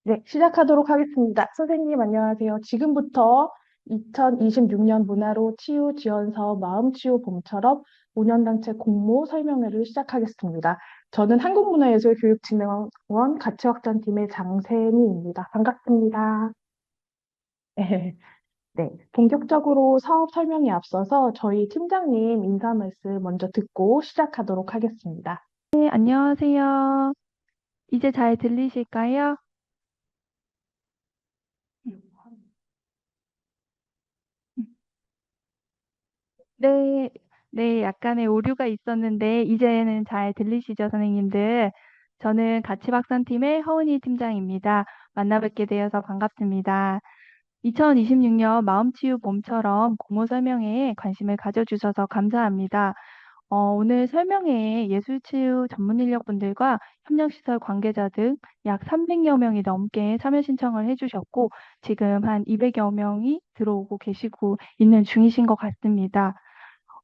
네, 시작하도록 하겠습니다. 선생님, 안녕하세요. 지금부터 2026년 문화로 치유 지원 사업 마음치유 봄처럼 5년단체 공모 설명회를 시작하겠습니다. 저는 한국문화예술교육진흥원 가치확장팀의 장세미입니다. 반갑습니다. 네, 네, 본격적으로 사업 설명에 앞서서 저희 팀장님 인사 말씀 먼저 듣고 시작하도록 하겠습니다. 네, 안녕하세요. 이제 잘 들리실까요? 네, 네, 약간의 오류가 있었는데, 이제는 잘 들리시죠, 선생님들? 저는 가치박산팀의 허은희 팀장입니다. 만나뵙게 되어서 반갑습니다. 2026년 마음치유 봄처럼 공모 설명회에 관심을 가져주셔서 감사합니다. 오늘 설명회에 예술치유 전문 인력분들과 협력시설 관계자 등 약 300여 명이 넘게 참여 신청을 해주셨고, 지금 한 200여 명이 들어오고 계시고 있는 중이신 것 같습니다.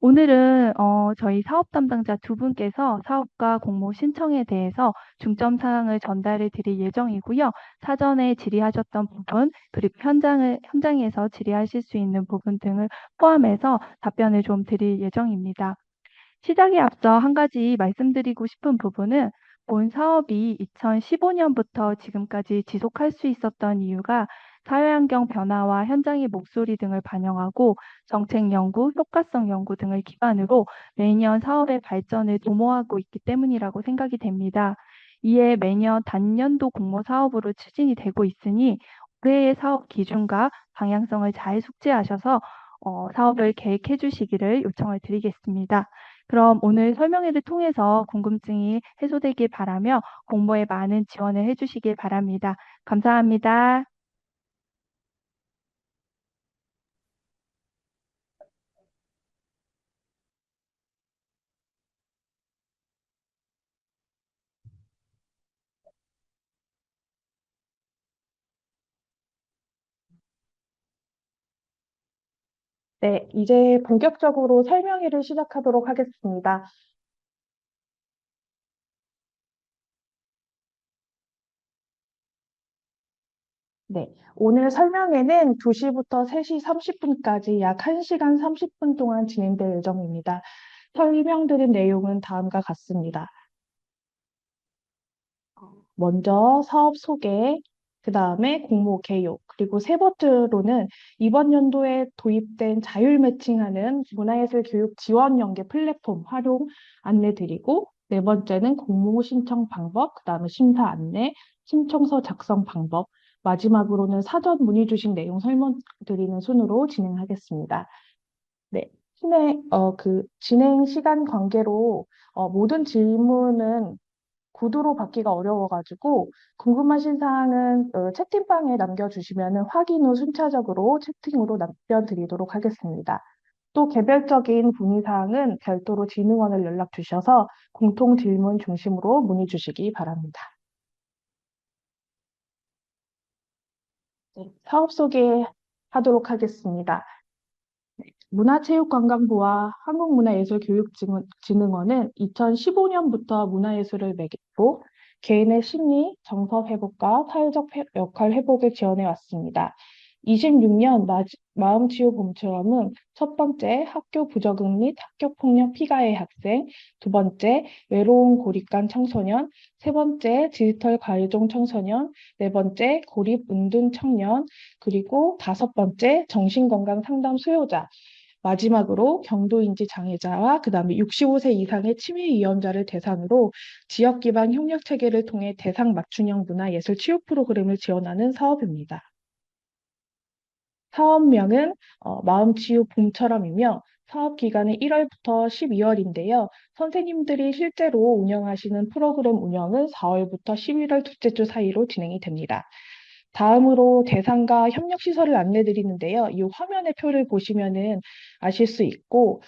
오늘은 저희 사업 담당자 두 분께서 사업과 공모 신청에 대해서 중점 사항을 전달해 드릴 예정이고요. 사전에 질의하셨던 부분, 그리고 현장에서 질의하실 수 있는 부분 등을 포함해서 답변을 좀 드릴 예정입니다. 시작에 앞서 한 가지 말씀드리고 싶은 부분은 본 사업이 2015년부터 지금까지 지속할 수 있었던 이유가 사회환경 변화와 현장의 목소리 등을 반영하고 정책 연구, 효과성 연구 등을 기반으로 매년 사업의 발전을 도모하고 있기 때문이라고 생각이 됩니다. 이에 매년 단년도 공모 사업으로 추진이 되고 있으니 올해의 사업 기준과 방향성을 잘 숙지하셔서 사업을 계획해 주시기를 요청을 드리겠습니다. 그럼 오늘 설명회를 통해서 궁금증이 해소되길 바라며 공모에 많은 지원을 해주시길 바랍니다. 감사합니다. 네, 이제 본격적으로 설명회를 시작하도록 하겠습니다. 네, 오늘 설명회는 2시부터 3시 30분까지 약 1시간 30분 동안 진행될 예정입니다. 설명드린 내용은 다음과 같습니다. 먼저 사업 소개, 그 다음에 공모 개요, 그리고 세 번째로는 이번 연도에 도입된 자율 매칭하는 문화예술 교육 지원 연계 플랫폼 활용 안내 드리고, 네 번째는 공모 신청 방법, 그 다음에 심사 안내, 신청서 작성 방법, 마지막으로는 사전 문의 주신 내용 설명드리는 순으로 진행하겠습니다. 네. 진행 시간 관계로 모든 질문은 구두로 받기가 어려워가지고 궁금하신 사항은 채팅방에 남겨주시면 확인 후 순차적으로 채팅으로 답변 드리도록 하겠습니다. 또 개별적인 문의사항은 별도로 진흥원을 연락 주셔서 공통 질문 중심으로 문의 주시기 바랍니다. 네, 사업 소개하도록 하겠습니다. 문화체육관광부와 한국문화예술교육진흥원은 2015년부터 문화예술을 매개로 개인의 심리, 정서 회복과 사회적 역할 회복을 지원해 왔습니다. 26년 마음치유 봄처럼은 첫 번째 학교 부적응 및 학교폭력 피가해 학생, 두 번째 외로운 고립간 청소년, 세 번째 디지털 과일종 청소년, 네 번째 고립 은둔 청년, 그리고 다섯 번째 정신건강 상담 수요자, 마지막으로 경도인지 장애자와 그다음에 65세 이상의 치매 위험자를 대상으로 지역 기반 협력 체계를 통해 대상 맞춤형 문화 예술 치유 프로그램을 지원하는 사업입니다. 사업명은 마음치유 봄처럼이며 사업 기간은 1월부터 12월인데요. 선생님들이 실제로 운영하시는 프로그램 운영은 4월부터 11월 둘째 주 사이로 진행이 됩니다. 다음으로 대상과 협력 시설을 안내 드리는데요. 이 화면의 표를 보시면은 아실 수 있고,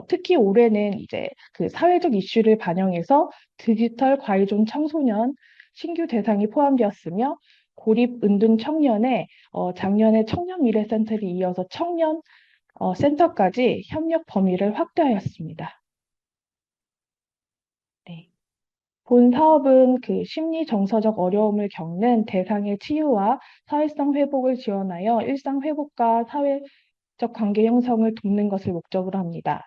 특히 올해는 이제 그 사회적 이슈를 반영해서 디지털 과의존 청소년 신규 대상이 포함되었으며, 고립 은둔 청년에 작년에 청년 미래센터를 이어서 청년 센터까지 협력 범위를 확대하였습니다. 네. 본 사업은 그 심리 정서적 어려움을 겪는 대상의 치유와 사회성 회복을 지원하여 일상 회복과 사회적 관계 형성을 돕는 것을 목적으로 합니다.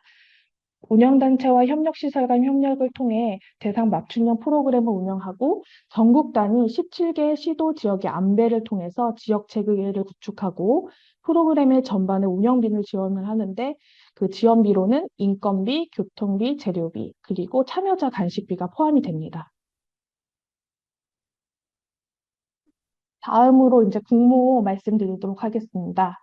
운영단체와 협력시설 간 협력을 통해 대상 맞춤형 프로그램을 운영하고 전국 단위 17개 시도 지역의 안배를 통해서 지역 체계를 구축하고 프로그램의 전반의 운영비를 지원을 하는데 그 지원비로는 인건비, 교통비, 재료비, 그리고 참여자 간식비가 포함이 됩니다. 다음으로 이제 공모 말씀드리도록 하겠습니다.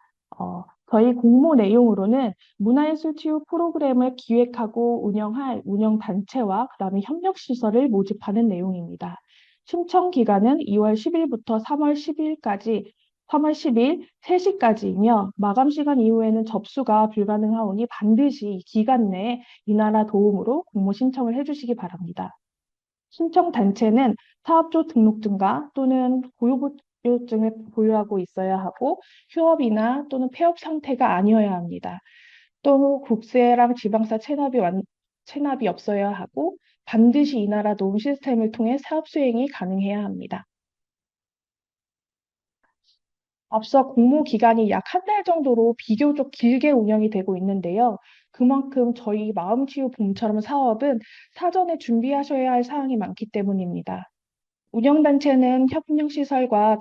저희 공모 내용으로는 문화예술 치유 프로그램을 기획하고 운영할 운영단체와 그다음에 협력시설을 모집하는 내용입니다. 신청 기간은 2월 10일부터 3월 10일까지 3월 10일 3시까지이며 마감 시간 이후에는 접수가 불가능하오니 반드시 이 기간 내에 이 나라 도움으로 공모 신청을 해주시기 바랍니다. 신청 단체는 사업조 등록증과 또는 고유부여증을 보유하고 있어야 하고 휴업이나 또는 폐업 상태가 아니어야 합니다. 또 국세랑 지방세 체납이 없어야 하고 반드시 이 나라 도움 시스템을 통해 사업 수행이 가능해야 합니다. 앞서 공모 기간이 약 한 달 정도로 비교적 길게 운영이 되고 있는데요. 그만큼 저희 마음치유 봄처럼 사업은 사전에 준비하셔야 할 사항이 많기 때문입니다. 운영단체는 협력시설과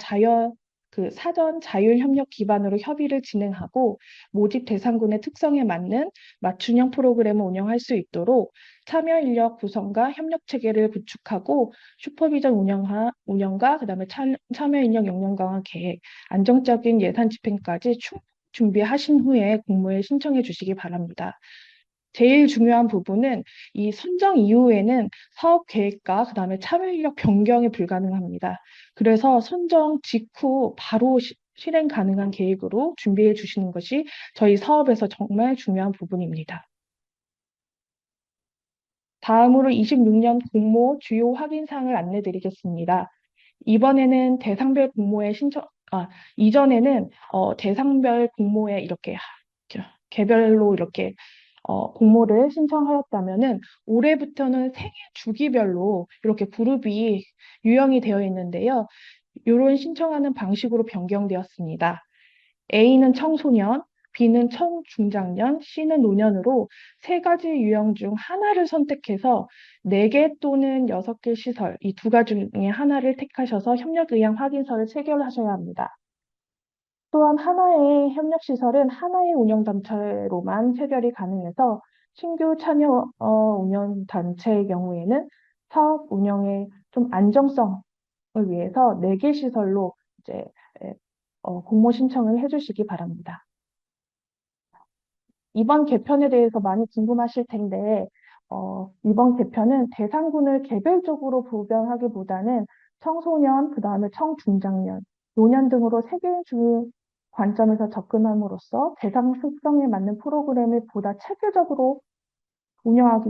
사전 자율협력 기반으로 협의를 진행하고 모집 대상군의 특성에 맞는 맞춤형 프로그램을 운영할 수 있도록 참여 인력 구성과 협력 체계를 구축하고 슈퍼비전 운영과 그다음에 참여 인력 역량 강화 계획, 안정적인 예산 집행까지 준비하신 후에 공모에 신청해 주시기 바랍니다. 제일 중요한 부분은 이 선정 이후에는 사업 계획과 그다음에 참여 인력 변경이 불가능합니다. 그래서 선정 직후 바로 실행 가능한 계획으로 준비해 주시는 것이 저희 사업에서 정말 중요한 부분입니다. 다음으로 26년 공모 주요 확인 사항을 안내 드리겠습니다. 이번에는 대상별 공모에 이전에는 대상별 공모에 이렇게 개별로 이렇게 공모를 신청하였다면은 올해부터는 생애 주기별로 이렇게 그룹이 유형이 되어 있는데요. 이런 신청하는 방식으로 변경되었습니다. A는 청소년, B는 청중장년, C는 노년으로 세 가지 유형 중 하나를 선택해서 4개 또는 6개 시설, 이 두 가지 중에 하나를 택하셔서 협력 의향 확인서를 체결하셔야 합니다. 또한 하나의 협력시설은 하나의 운영단체로만 체결이 가능해서 신규 참여 운영단체의 경우에는 사업 운영의 좀 안정성을 위해서 4개 시설로 이제 공모 신청을 해주시기 바랍니다. 이번 개편에 대해서 많이 궁금하실 텐데 이번 개편은 대상군을 개별적으로 보변하기보다는 청소년, 그 다음에 청중장년, 노년 등으로 세계주의 관점에서 접근함으로써 대상 특성에 맞는 프로그램을 보다 체계적으로 운영하기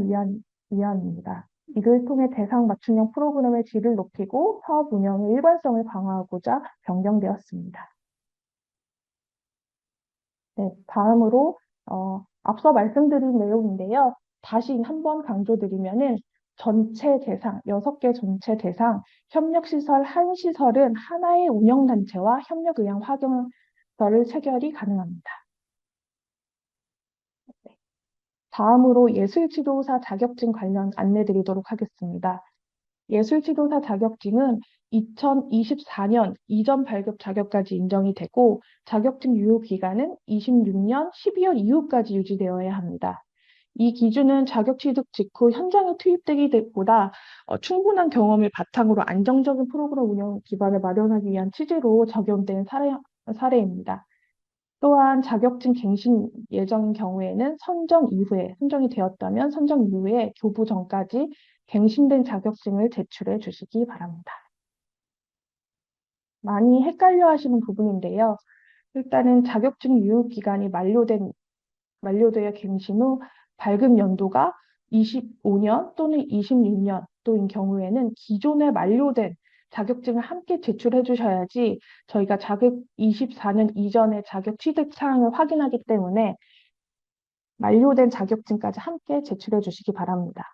위함입니다. 이를 통해 대상 맞춤형 프로그램의 질을 높이고 사업 운영의 일관성을 강화하고자 변경되었습니다. 네, 다음으로 앞서 말씀드린 내용인데요. 다시 한번 강조드리면은 전체 대상, 6개 전체 대상, 협력시설 한 시설은 하나의 운영단체와 협력의향 확인서를 체결이 가능합니다. 네. 다음으로 예술지도사 자격증 관련 안내 드리도록 하겠습니다. 예술지도사 자격증은 2024년 이전 발급 자격까지 인정이 되고 자격증 유효 기간은 26년 12월 이후까지 유지되어야 합니다. 이 기준은 자격 취득 직후 현장에 투입되기보다 충분한 경험을 바탕으로 안정적인 프로그램 운영 기반을 마련하기 위한 취지로 적용된 사례입니다. 또한 자격증 갱신 예정 경우에는 선정이 되었다면 선정 이후에 교부 전까지 갱신된 자격증을 제출해 주시기 바랍니다. 많이 헷갈려 하시는 부분인데요. 일단은 자격증 유효 기간이 만료되어 갱신 후 발급 연도가 25년 또는 26년 또인 경우에는 기존에 만료된 자격증을 함께 제출해 주셔야지 저희가 24년 이전의 자격 취득 사항을 확인하기 때문에 만료된 자격증까지 함께 제출해 주시기 바랍니다.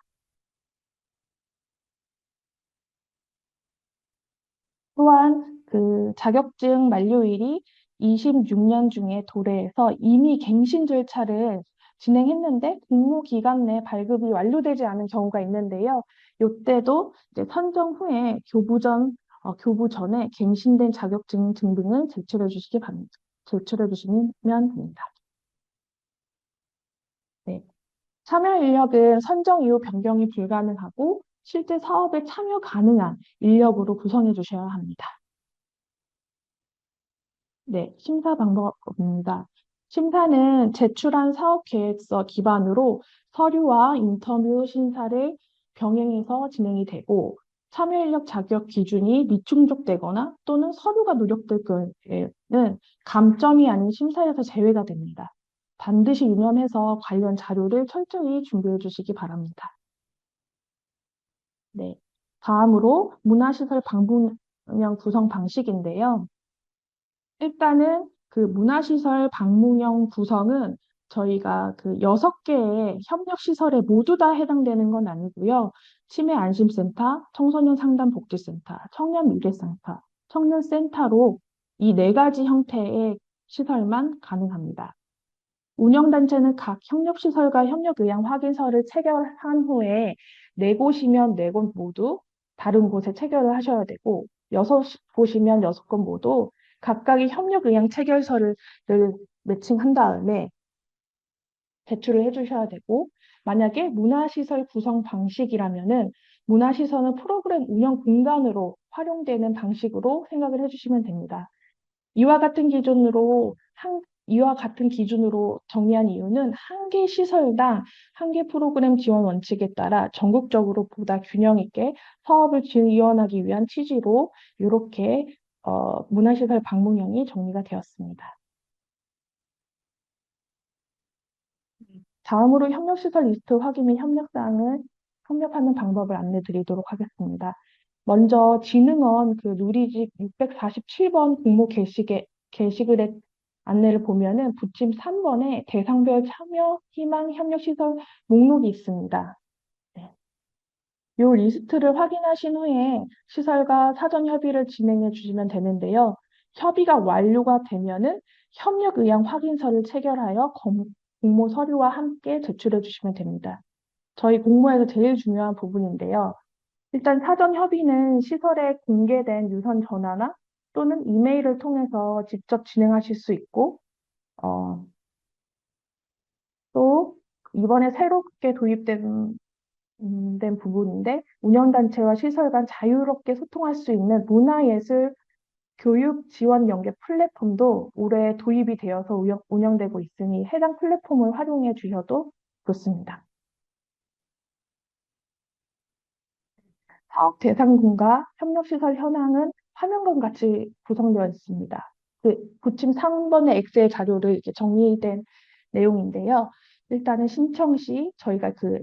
또한 그 자격증 만료일이 26년 중에 도래해서 이미 갱신 절차를 진행했는데 공모 기간 내 발급이 완료되지 않은 경우가 있는데요. 이때도 이제 선정 후에 교부 전에 갱신된 자격증 등등을 제출해 주시기 바랍니다. 제출해 주시면 됩니다. 네. 참여 인력은 선정 이후 변경이 불가능하고 실제 사업에 참여 가능한 인력으로 구성해 주셔야 합니다. 네, 심사 방법입니다. 심사는 제출한 사업 계획서 기반으로 서류와 인터뷰 심사를 병행해서 진행이 되고 참여 인력 자격 기준이 미충족되거나 또는 서류가 누락될 경우에는 감점이 아닌 심사에서 제외가 됩니다. 반드시 유념해서 관련 자료를 철저히 준비해 주시기 바랍니다. 네. 다음으로 문화시설 방문형 구성 방식인데요. 일단은 그 문화시설 방문형 구성은 저희가 그 6개의 협력시설에 모두 다 해당되는 건 아니고요. 치매안심센터, 청소년 상담복지센터, 청년미래센터, 청년센터로 이 4가지 형태의 시설만 가능합니다. 운영단체는 각 협력시설과 협력의향 확인서를 체결한 후에 4곳이면 4곳 모두 다른 곳에 체결을 하셔야 되고 6곳이면 6곳 모두 각각의 협력의향 체결서를 매칭한 다음에 제출을 해주셔야 되고 만약에 문화시설 구성 방식이라면은 문화시설은 프로그램 운영 공간으로 활용되는 방식으로 생각을 해주시면 됩니다. 이와 같은 기준으로 이와 같은 기준으로 정리한 이유는 한 개 시설당 한 개 프로그램 지원 원칙에 따라 전국적으로 보다 균형 있게 사업을 지원하기 위한 취지로 이렇게 문화시설 방문형이 정리가 되었습니다. 다음으로 협력시설 리스트 확인 및 협력사항을 협력하는 방법을 안내 드리도록 하겠습니다. 먼저 진흥원 그 누리집 647번 공모 게시글의 안내를 보면은 부침 3번에 대상별 참여 희망 협력시설 목록이 있습니다. 네. 이 리스트를 확인하신 후에 시설과 사전 협의를 진행해 주시면 되는데요. 협의가 완료가 되면은 협력 의향 확인서를 체결하여 공모 서류와 함께 제출해 주시면 됩니다. 저희 공모에서 제일 중요한 부분인데요. 일단 사전 협의는 시설에 공개된 유선 전화나 또는 이메일을 통해서 직접 진행하실 수 있고, 또 이번에 새롭게 된 부분인데 운영단체와 시설 간 자유롭게 소통할 수 있는 문화예술 교육 지원 연계 플랫폼도 올해 도입이 되어서 운영되고 있으니 해당 플랫폼을 활용해 주셔도 좋습니다. 사업 대상군과 협력시설 현황은 화면과 같이 구성되어 있습니다. 그 부침 3번의 엑셀 자료를 이렇게 정리된 내용인데요. 일단은 신청 시 저희가 그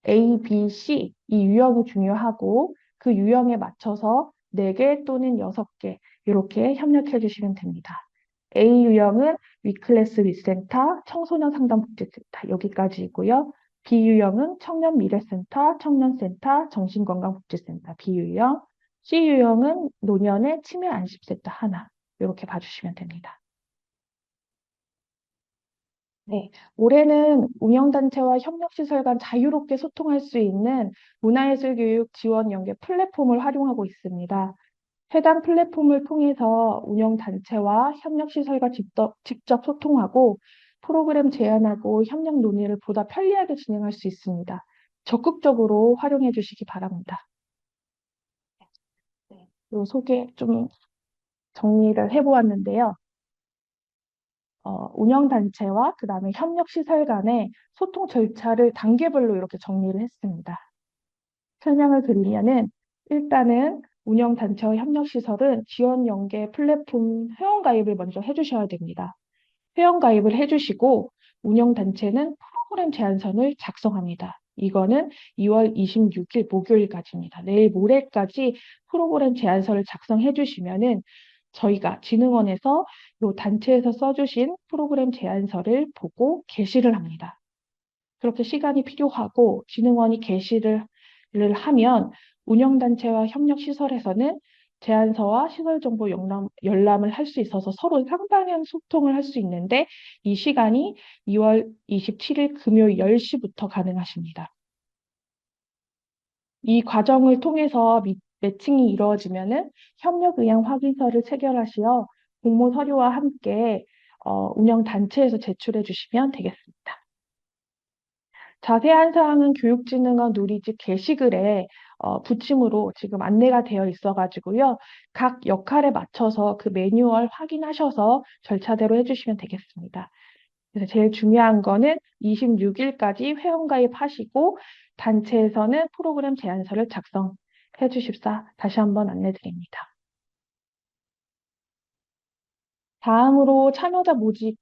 A, B, C 이 유형이 중요하고 그 유형에 맞춰서 4개 또는 6개 이렇게 협력해 주시면 됩니다. A 유형은 위클래스 위센터, 청소년 상담복지센터 여기까지이고요. B 유형은 청년미래센터, 청년센터, 정신건강복지센터 B 유형, C 유형은 노년의 치매안심센터 하나 이렇게 봐주시면 됩니다. 네, 올해는 운영단체와 협력시설 간 자유롭게 소통할 수 있는 문화예술교육 지원 연계 플랫폼을 활용하고 있습니다. 해당 플랫폼을 통해서 운영단체와 협력시설과 직접 소통하고 프로그램 제안하고 협력 논의를 보다 편리하게 진행할 수 있습니다. 적극적으로 활용해 주시기 바랍니다. 네, 요 소개 좀 정리를 해보았는데요. 운영단체와 그다음에 협력시설 간의 소통 절차를 단계별로 이렇게 정리를 했습니다. 설명을 드리면은 일단은 운영단체와 협력시설은 지원 연계 플랫폼 회원가입을 먼저 해주셔야 됩니다. 회원가입을 해주시고 운영단체는 프로그램 제안서를 작성합니다. 이거는 2월 26일 목요일까지입니다. 내일 모레까지 프로그램 제안서를 작성해 주시면은 저희가 진흥원에서 이 단체에서 써주신 프로그램 제안서를 보고 게시를 합니다. 그렇게 시간이 필요하고 진흥원이 게시를 하면 운영단체와 협력시설에서는 제안서와 시설 정보 열람을 할 수 있어서 서로 쌍방향 소통을 할 수 있는데 이 시간이 2월 27일 금요일 10시부터 가능하십니다. 이 과정을 통해서 매칭이 이루어지면은 협력 의향 확인서를 체결하시어 공모 서류와 함께 운영 단체에서 제출해 주시면 되겠습니다. 자세한 사항은 교육진흥원 누리집 게시글에 붙임으로 지금 안내가 되어 있어가지고요. 각 역할에 맞춰서 그 매뉴얼 확인하셔서 절차대로 해주시면 되겠습니다. 그래서 제일 중요한 거는 26일까지 회원가입하시고 단체에서는 프로그램 제안서를 작성해 주십사 다시 한번 안내드립니다. 다음으로 참여자 모집은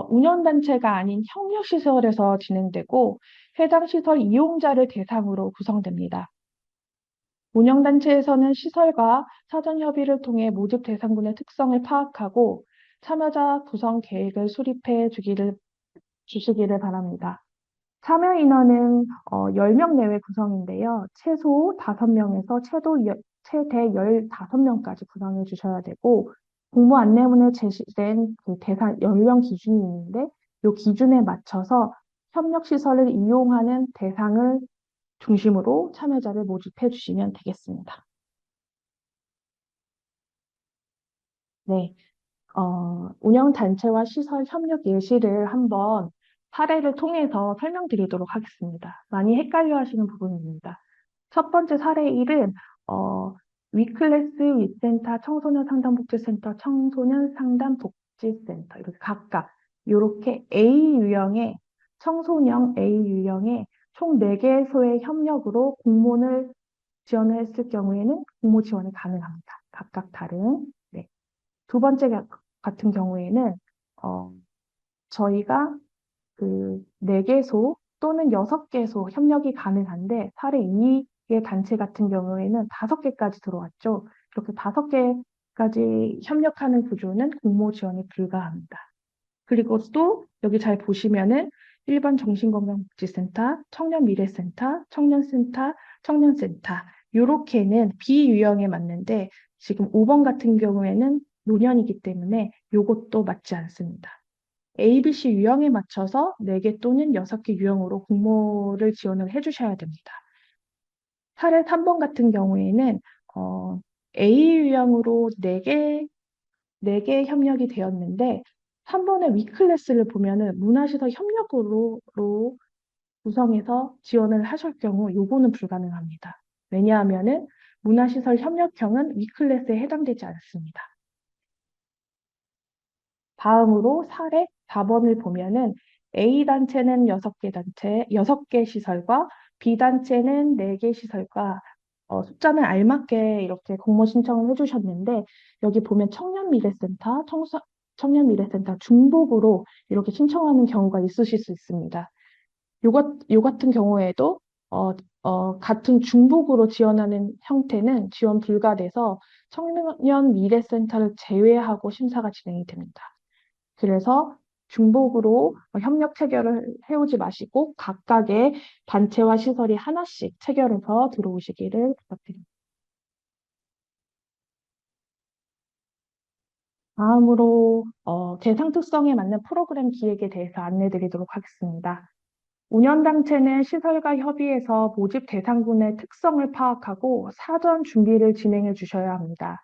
운영단체가 아닌 협력시설에서 진행되고 해당 시설 이용자를 대상으로 구성됩니다. 운영단체에서는 시설과 사전 협의를 통해 모집 대상군의 특성을 파악하고 참여자 구성 계획을 수립해 주시기를 바랍니다. 참여 인원은 10명 내외 구성인데요. 최소 5명에서 최대 15명까지 구성해 주셔야 되고 공모 안내문에 제시된 그 대상 연령 기준이 있는데 이 기준에 맞춰서 협력시설을 이용하는 대상을 중심으로 참여자를 모집해 주시면 되겠습니다. 네, 운영단체와 시설 협력 예시를 한번 사례를 통해서 설명드리도록 하겠습니다. 많이 헷갈려 하시는 부분입니다. 첫 번째 사례 1은 위클래스 위센터, 청소년 상담복지센터, 청소년 상담복지센터 이렇게 각각 이렇게 A 유형의 청소년 A 유형의 총 4개소의 협력으로 공모를 지원을 했을 경우에는 공모 지원이 가능합니다. 각각 다른. 네. 두 번째 같은 경우에는 어, 저희가 그 4개소 또는 6개소 협력이 가능한데 사례 2의 단체 같은 경우에는 5개까지 들어왔죠. 이렇게 5개까지 협력하는 구조는 공모 지원이 불가합니다. 그리고 또 여기 잘 보시면은 1번 정신건강복지센터, 청년미래센터, 청년센터, 청년센터 요렇게는 B유형에 맞는데 지금 5번 같은 경우에는 노년이기 때문에 요것도 맞지 않습니다. ABC 유형에 맞춰서 4개 또는 6개 유형으로 공모를 지원을 해주셔야 됩니다. 사례 3번 같은 경우에는 A 유형으로 4개 협력이 되었는데 3번의 위클래스를 보면은 문화시설 협력으로 구성해서 지원을 하실 경우 요거는 불가능합니다. 왜냐하면은 문화시설 협력형은 위클래스에 해당되지 않습니다. 다음으로 사례 4번을 보면은 A단체는 6개 시설과 B단체는 4개 시설과 숫자는 알맞게 이렇게 공모 신청을 해주셨는데 여기 보면 청년미래센터 중복으로 이렇게 신청하는 경우가 있으실 수 있습니다. 요 같은 경우에도 같은 중복으로 지원하는 형태는 지원 불가돼서 청년미래센터를 제외하고 심사가 진행이 됩니다. 그래서 중복으로 협력 체결을 해오지 마시고 각각의 단체와 시설이 하나씩 체결해서 들어오시기를 부탁드립니다. 다음으로 대상 특성에 맞는 프로그램 기획에 대해서 안내드리도록 하겠습니다. 운영단체는 시설과 협의해서 모집 대상군의 특성을 파악하고 사전 준비를 진행해 주셔야 합니다.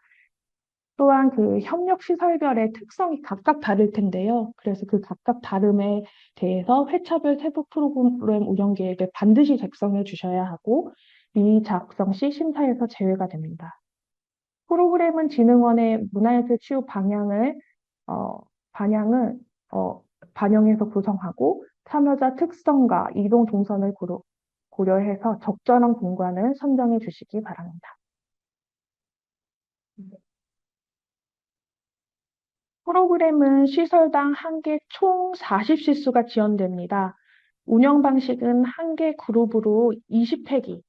또한 그 협력 시설별의 특성이 각각 다를 텐데요. 그래서 그 각각 다름에 대해서 회차별 세부 프로그램 운영 계획을 반드시 작성해 주셔야 하고 미리 작성 시 심사에서 제외가 됩니다. 프로그램은 진흥원의 문화예술 치유 어, 방향을 반영해서 구성하고 참여자 특성과 이동 동선을 고려해서 적절한 공간을 선정해 주시기 바랍니다. 프로그램은 시설당 한 개 총 40시수가 지원됩니다. 운영 방식은 한 개 그룹으로 20회기를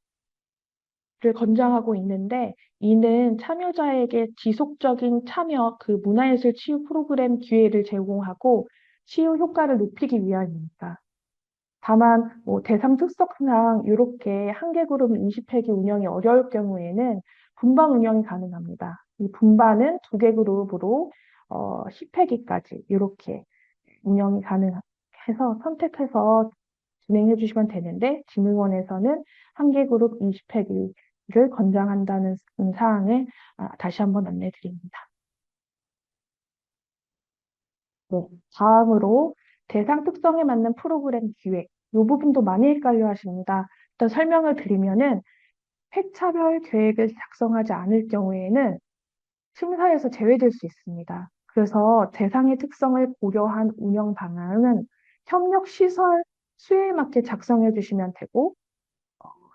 권장하고 있는데 이는 참여자에게 지속적인 참여, 그 문화예술 치유 프로그램 기회를 제공하고 치유 효과를 높이기 위함입니다. 다만 대상 특성상 이렇게 한 개 그룹 20회기 운영이 어려울 경우에는 분반 운영이 가능합니다. 이 분반은 2개 그룹으로 10회기까지 이렇게 운영이 가능해서 선택해서 진행해 주시면 되는데 진흥원에서는 1개 그룹 20회기를 권장한다는 사항을 다시 한번 안내 드립니다. 네, 다음으로 대상 특성에 맞는 프로그램 기획. 이 부분도 많이 헷갈려 하십니다. 일단 설명을 드리면은 회차별 계획을 작성하지 않을 경우에는 심사에서 제외될 수 있습니다. 그래서 대상의 특성을 고려한 운영 방안은 협력 시설 수에 맞게 작성해 주시면 되고,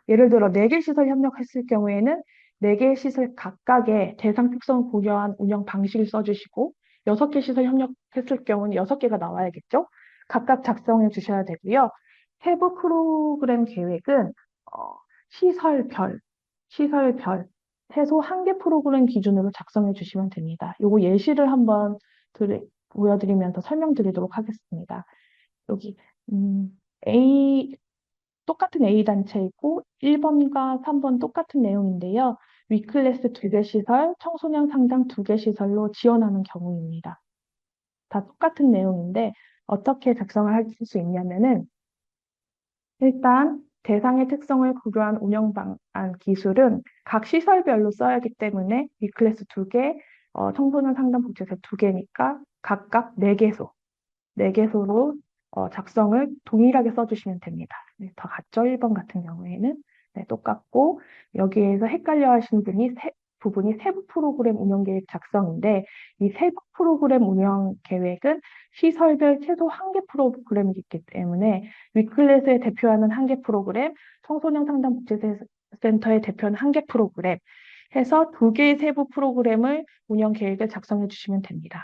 예를 들어 4개 시설 협력했을 경우에는 4개의 시설 각각의 대상 특성을 고려한 운영 방식을 써주시고 6개 시설 협력했을 경우는 6개가 나와야겠죠? 각각 작성해 주셔야 되고요. 세부 프로그램 계획은 어, 시설별, 시설별 최소 1개 프로그램 기준으로 작성해 주시면 됩니다. 요거 예시를 한번 보여드리면서 설명드리도록 하겠습니다. 여기 A 똑같은 A 단체이고 1번과 3번 똑같은 내용인데요. 위클래스 2개 시설, 청소년 상담 2개 시설로 지원하는 경우입니다. 다 똑같은 내용인데 어떻게 작성을 할 수 있냐면은 일단 대상의 특성을 고려한 운영 방안 기술은 각 시설별로 써야 하기 때문에 위클래스 2개, 청소년 상담 복지세 2개니까 각각 4개소, 4개소로 작성을 동일하게 써주시면 됩니다. 네, 더 같죠? 1번 같은 경우에는. 네, 똑같고, 여기에서 헷갈려 하시는 부분이 세부 프로그램 운영 계획 작성인데, 이 세부 프로그램 운영 계획은 시설별 최소 1개 프로그램이 있기 때문에, 위클렛에 대표하는 1개 프로그램, 청소년 상담 복지센터에 대표하는 1개 프로그램, 해서 2개의 세부 프로그램을 운영 계획을 작성해 주시면 됩니다.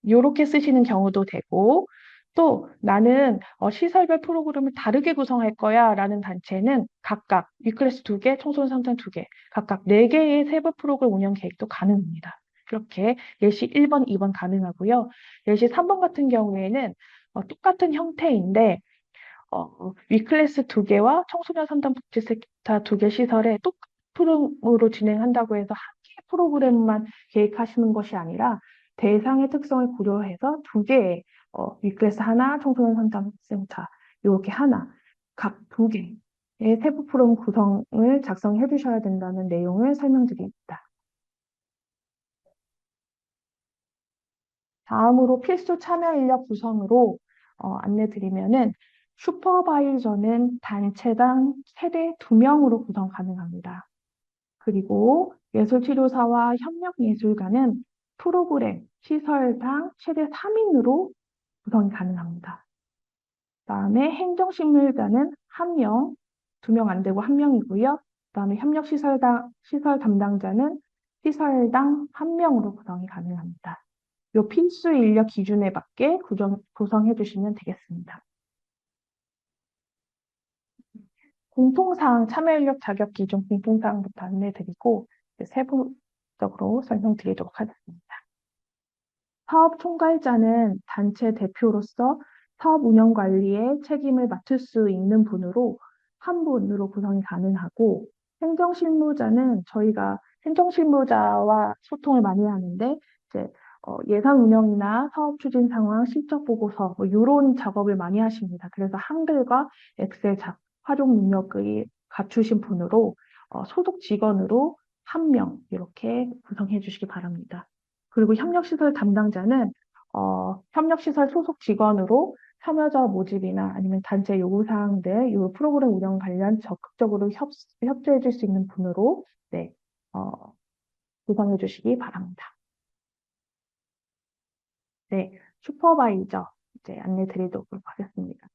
요렇게 쓰시는 경우도 되고, 또 나는 시설별 프로그램을 다르게 구성할 거야 라는 단체는 각각 위클래스 2개, 청소년 상담 2개, 각각 4개의 세부 프로그램 운영 계획도 가능합니다. 이렇게 예시 1번, 2번 가능하고요. 예시 3번 같은 경우에는 똑같은 형태인데 위클래스 2개와 청소년 상담 복지센터 2개 시설에 똑같은 프로그램으로 진행한다고 해서 한 개의 프로그램만 계획하시는 것이 아니라 대상의 특성을 고려해서 2개의 위클래스 하나, 청소년 상담센터 이렇게 하나, 각 2개의 세부 프로그램 구성을 작성해 주셔야 된다는 내용을 설명드립니다. 다음으로 필수 참여 인력 구성으로 안내 드리면은 슈퍼바이저는 단체당 최대 2명으로 구성 가능합니다. 그리고 예술치료사와 협력예술가는 프로그램, 시설당 최대 3인으로 구성이 가능합니다. 그다음에 행정식물가는 1명, 2명 안 되고 1명이고요. 그다음에 시설 담당자는 시설당 1명으로 구성이 가능합니다. 요 필수 인력 기준에 맞게 구성해 주시면 되겠습니다. 공통사항, 참여 인력 자격 기준 공통사항부터 안내 드리고 세부적으로 설명드리도록 하겠습니다. 사업 총괄자는 단체 대표로서 사업 운영 관리에 책임을 맡을 수 있는 분으로 한 분으로 구성이 가능하고 행정실무자는 저희가 행정실무자와 소통을 많이 하는데 이제 예산 운영이나 사업 추진 상황, 실적 보고서 이런 작업을 많이 하십니다. 그래서 한글과 엑셀 활용 능력을 갖추신 분으로 소속 직원으로 1명 이렇게 구성해 주시기 바랍니다. 그리고 협력시설 담당자는 협력시설 소속 직원으로 참여자 모집이나 아니면 단체 요구사항들, 이 프로그램 운영 관련 적극적으로 협조해 줄 수 있는 분으로 네, 구성해 주시기 바랍니다. 네, 슈퍼바이저 이제 안내 드리도록 하겠습니다.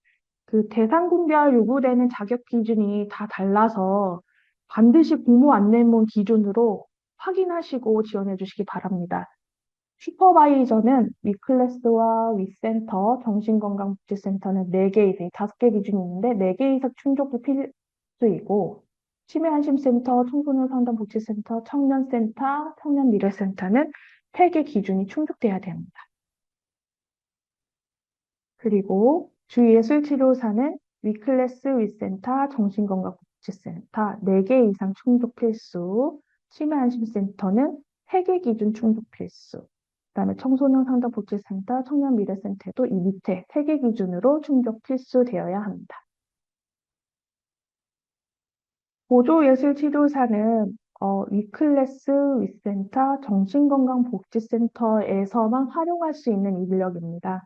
그 대상군별 요구되는 자격 기준이 다 달라서 반드시 공모 안내문 기준으로 확인하시고 지원해 주시기 바랍니다. 슈퍼바이저는 위클래스와 위센터, 정신건강복지센터는 4개 이상, 5개 기준이 있는데 4개 이상 충족이 필수이고 치매한심센터, 청소년 상담복지센터, 청년센터, 청년미래센터는 3개 기준이 충족돼야 됩니다. 그리고 주예술치료사는 위클래스, 위센터, 정신건강복지센터 4개 이상 충족 필수, 치매안심센터는 세계 기준 충족 필수. 그다음에 청소년 상담복지센터, 청년미래센터도 이 밑에 세계 기준으로 충족 필수되어야 합니다. 보조예술치료사는 위클래스, 위센터, 정신건강복지센터에서만 활용할 수 있는 인력입니다.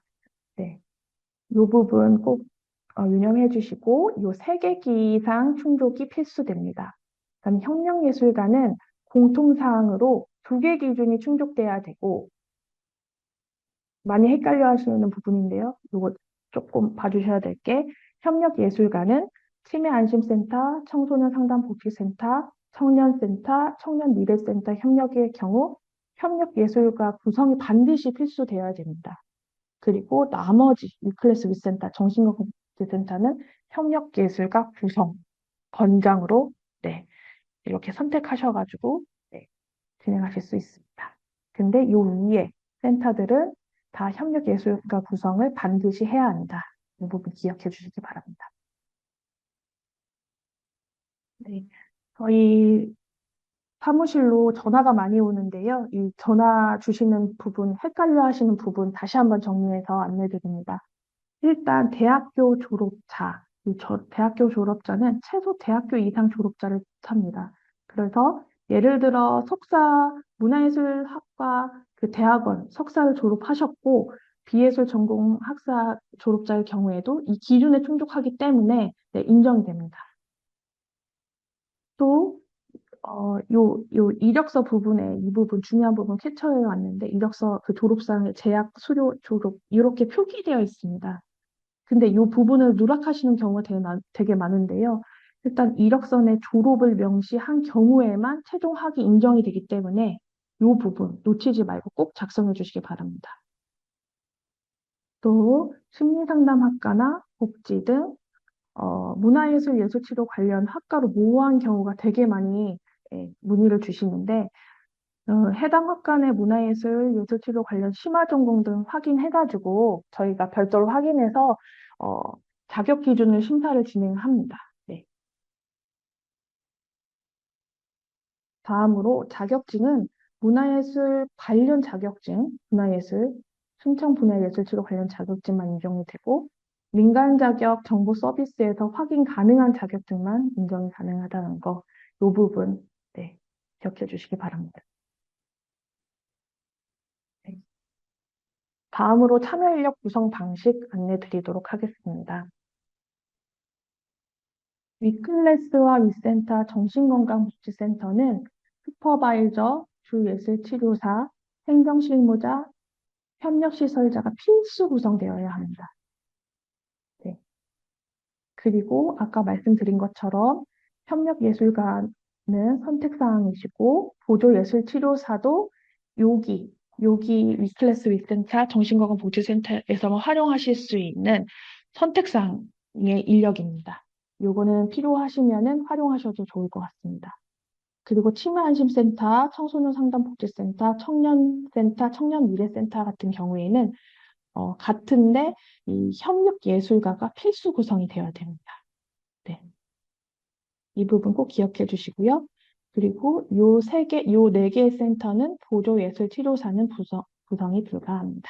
네, 이 부분 꼭 유념해 주시고 이 3개 이상 충족이 필수됩니다. 그다음 협력예술가는 공통사항으로 2개 기준이 충족돼야 되고 많이 헷갈려 하시는 부분인데요. 이거 조금 봐주셔야 될 게 협력예술가는 치매안심센터, 청소년상담복지센터, 청년센터, 청년미래센터 협력의 경우 협력예술가 구성이 반드시 필수되어야 됩니다. 그리고 나머지 위클래스 위센터, 정신건강복지센터는 협력예술가 구성, 권장으로 네, 이렇게 선택하셔가지고 네, 진행하실 수 있습니다. 근데 요 위에 센터들은 다 협력예술가 구성을 반드시 해야 한다. 이 부분 기억해 주시기 바랍니다. 네, 저희 사무실로 전화가 많이 오는데요. 이 전화 주시는 부분, 헷갈려 하시는 부분 다시 한번 정리해서 안내드립니다. 일단 대학교 졸업자, 대학교 졸업자는 최소 대학교 이상 졸업자를 뜻합니다. 그래서 예를 들어 석사 문화예술학과 그 대학원 석사를 졸업하셨고 비예술 전공 학사 졸업자의 경우에도 이 기준에 충족하기 때문에 네, 인정이 됩니다. 또 요 이력서 부분에 이 부분 중요한 부분 캡처해 왔는데 이력서 그 졸업상의 재학, 수료, 졸업 이렇게 표기되어 있습니다. 근데 이 부분을 누락하시는 경우가 되게 많은데요. 일단 이력서에 졸업을 명시한 경우에만 최종 학위 인정이 되기 때문에 이 부분 놓치지 말고 꼭 작성해 주시기 바랍니다. 또 심리상담학과나 복지 등 문화예술 예술치료 관련 학과로 모호한 경우가 되게 많이 문의를 주시는데 해당 학과 내 문화예술 예술치료 관련 심화 전공 등 확인해가지고 저희가 별도로 확인해서 어, 자격 기준을 심사를 진행합니다. 네. 다음으로 자격증은 문화예술 관련 자격증, 문화예술, 충청 분야예술치료 관련 자격증만 인정이 되고 민간 자격 정보 서비스에서 확인 가능한 자격증만 인정이 가능하다는 거, 이 부분 네, 기억해 주시기 바랍니다. 네. 다음으로 참여 인력 구성 방식 안내 드리도록 하겠습니다. 위클래스와 위센터 정신건강복지센터는 슈퍼바이저, 주예술치료사, 행정실무자, 협력시설자가 필수 구성되어야 합니다. 네. 그리고 아까 말씀드린 것처럼 협력예술가는 선택사항이시고 보조예술치료사도 여기 위클래스 위센터 정신건강복지센터에서만 활용하실 수 있는 선택사항의 인력입니다. 요거는 필요하시면은 활용하셔도 좋을 것 같습니다. 그리고 치매안심센터, 청소년상담복지센터, 청년센터, 청년미래센터 같은 경우에는 같은데 이 협력예술가가 필수 구성이 되어야 됩니다. 네. 이 부분 꼭 기억해 주시고요. 그리고 요 4개의 센터는 보조예술치료사는 구성이 불가합니다.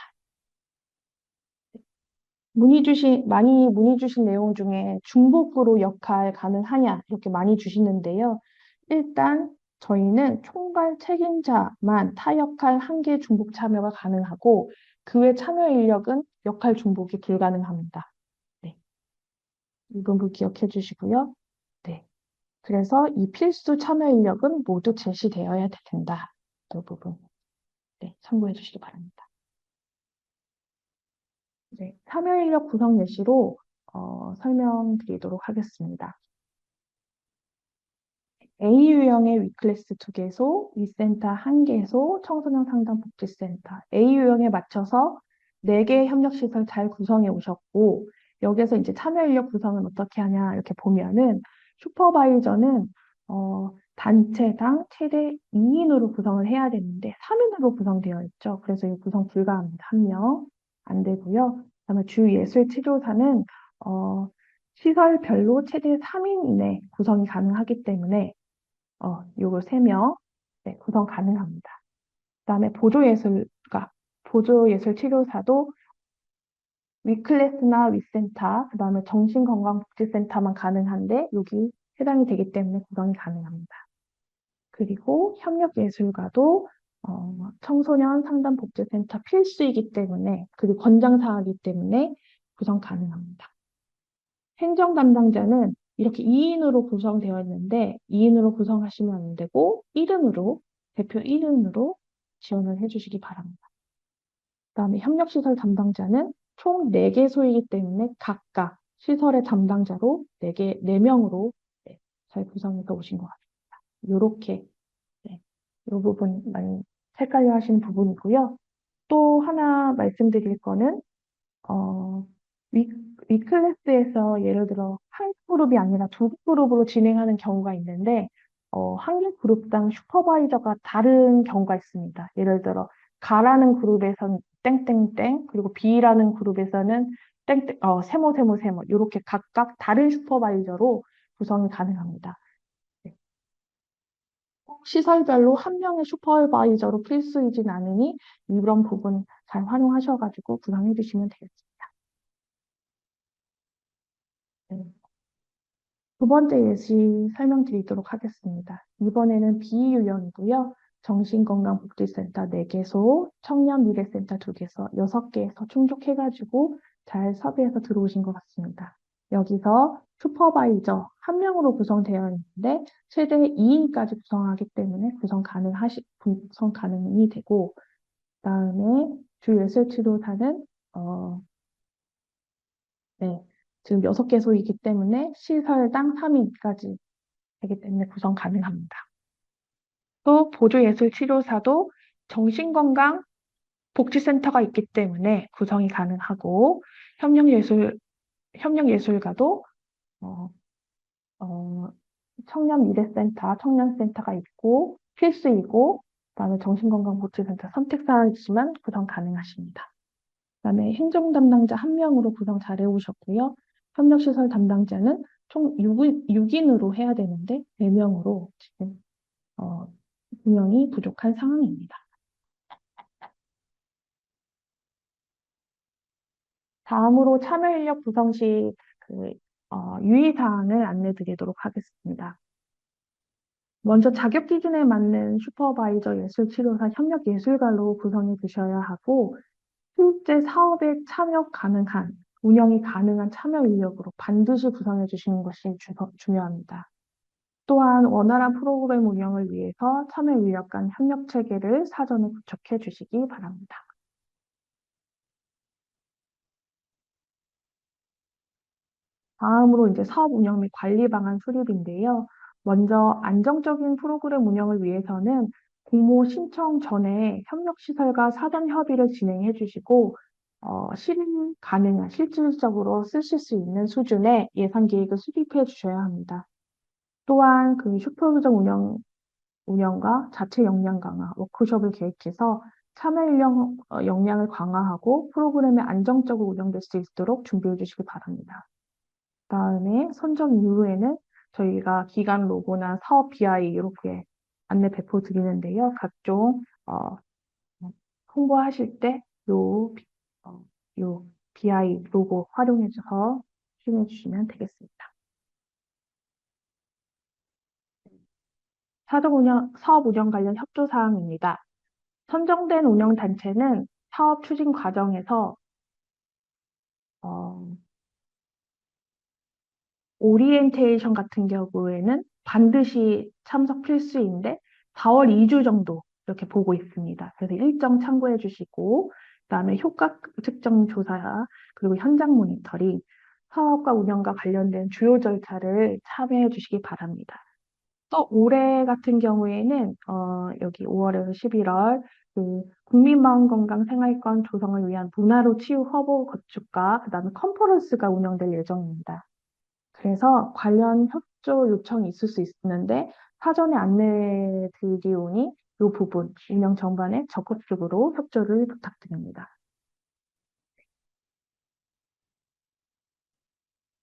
많이 문의 주신 내용 중에 중복으로 역할 가능하냐 이렇게 많이 주시는데요. 일단 저희는 총괄 책임자만 타역할 1개 중복 참여가 가능하고 그 외 참여 인력은 역할 중복이 불가능합니다. 네. 이 부분 기억해 주시고요. 네. 그래서 이 필수 참여 인력은 모두 제시되어야 된다. 이 부분 네, 참고해 주시기 바랍니다. 네, 참여 인력 구성 예시로 설명드리도록 하겠습니다. A 유형의 위클래스 2개소, 위센터 1개소, 청소년 상담복지센터. A 유형에 맞춰서 4개의 협력시설 잘 구성해 오셨고, 여기서 이제 참여 인력 구성은 어떻게 하냐, 이렇게 보면은, 슈퍼바이저는, 단체당 최대 2인으로 구성을 해야 되는데, 3인으로 구성되어 있죠. 그래서 이 구성 불가합니다. 1명. 안 되고요. 그다음에 주예술치료사는, 시설별로 최대 3인 이내 구성이 가능하기 때문에 요거 3명. 네, 구성 가능합니다. 그다음에 보조예술치료사도 위클래스나 위센터, 그다음에 정신건강복지센터만 가능한데 여기 해당이 되기 때문에 구성이 가능합니다. 그리고 협력예술가도 청소년 상담복지센터 필수이기 때문에 그리고 권장사항이기 때문에 구성 가능합니다. 행정 담당자는 이렇게 2인으로 구성되어 있는데 2인으로 구성하시면 안 되고 대표 1인으로 지원을 해주시기 바랍니다. 그다음에 협력시설 담당자는 총 4개소이기 때문에 각각 시설의 담당자로 4명으로 잘 구성해서 오신 것 같습니다. 이렇게 이 부분 많이 헷갈려 하시는 부분이고요. 또 하나 말씀드릴 거는 어, 위클래스에서 예를 들어 한 그룹이 아니라 두 그룹으로 진행하는 경우가 있는데 한 개 그룹당 슈퍼바이저가 다른 경우가 있습니다. 예를 들어 가라는 그룹에서는 땡땡땡 그리고 B라는 그룹에서는 땡땡 세모 이렇게 각각 다른 슈퍼바이저로 구성이 가능합니다. 네. 시설별로 한 명의 슈퍼바이저로 필수이진 않으니 이런 부분 잘 활용하셔가지고 구성해 주시면 되겠습니다. 네. 두 번째 예시 설명드리도록 하겠습니다. 이번에는 비유형이고요. 정신건강복지센터 4개소, 청년미래센터 2개소, 6개에서 충족해가지고 잘 섭외해서 들어오신 것 같습니다. 여기서 슈퍼바이저 1명으로 구성되어 있는데 최대 2인까지 구성하기 때문에 구성 가능이 되고 그다음에 주예술치료사는 네, 지금 6개소이기 때문에 시설당 3인까지 되기 때문에 구성 가능합니다. 또 보조예술치료사도 정신건강 복지센터가 있기 때문에 구성이 가능하고 협력예술가도 어, 어, 청년미래센터, 청년센터가 있고 필수이고 그다음에 정신건강복지센터 선택사항이지만 구성 가능하십니다. 그다음에 행정 담당자 1명으로 구성 잘 해오셨고요. 협력시설 담당자는 총 6인으로 해야 되는데 4명으로 지금 운영이 부족한 상황입니다. 다음으로 참여인력 구성 시 유의사항을 안내드리도록 하겠습니다. 먼저 자격 기준에 맞는 슈퍼바이저 예술치료사 협력예술가로 구성해 주셔야 하고 실제 사업에 참여 가능한, 운영이 가능한 참여 인력으로 반드시 구성해 주시는 것이 중요합니다. 또한 원활한 프로그램 운영을 위해서 참여 인력 간 협력 체계를 사전에 구축해 주시기 바랍니다. 다음으로 이제 사업 운영 및 관리 방안 수립인데요. 먼저 안정적인 프로그램 운영을 위해서는 공모 신청 전에 협력시설과 사전 협의를 진행해 주시고 실행 가능한 실질적으로 쓰실 수 있는 수준의 예산 계획을 수립해 주셔야 합니다. 또한 그 슈퍼비전 운영과 자체 역량 강화 워크숍을 계획해서 참여 인력 역량을 강화하고 프로그램이 안정적으로 운영될 수 있도록 준비해 주시기 바랍니다. 그다음에 선정 이후에는 저희가 기관 로고나 사업 BI 이렇게 안내 배포 드리는데요. 각종 홍보하실 때 요 BI 로고 활용해서 추진해 주시면 되겠습니다. 사업 운영 관련 협조 사항입니다. 선정된 운영 단체는 사업 추진 과정에서 오리엔테이션 같은 경우에는 반드시 참석 필수인데 4월 2주 정도 이렇게 보고 있습니다. 그래서 일정 참고해 주시고 그다음에 효과 측정 조사 그리고 현장 모니터링 사업과 운영과 관련된 주요 절차를 참여해 주시기 바랍니다. 또 올해 같은 경우에는 여기 5월에서 11월 그 국민마음건강 생활권 조성을 위한 문화로 치유 허브 건축과 그다음에 컨퍼런스가 운영될 예정입니다. 그래서 관련 협조 요청이 있을 수 있는데 사전에 안내 드리오니 이 부분 운영 전반에 적극적으로 협조를 부탁드립니다.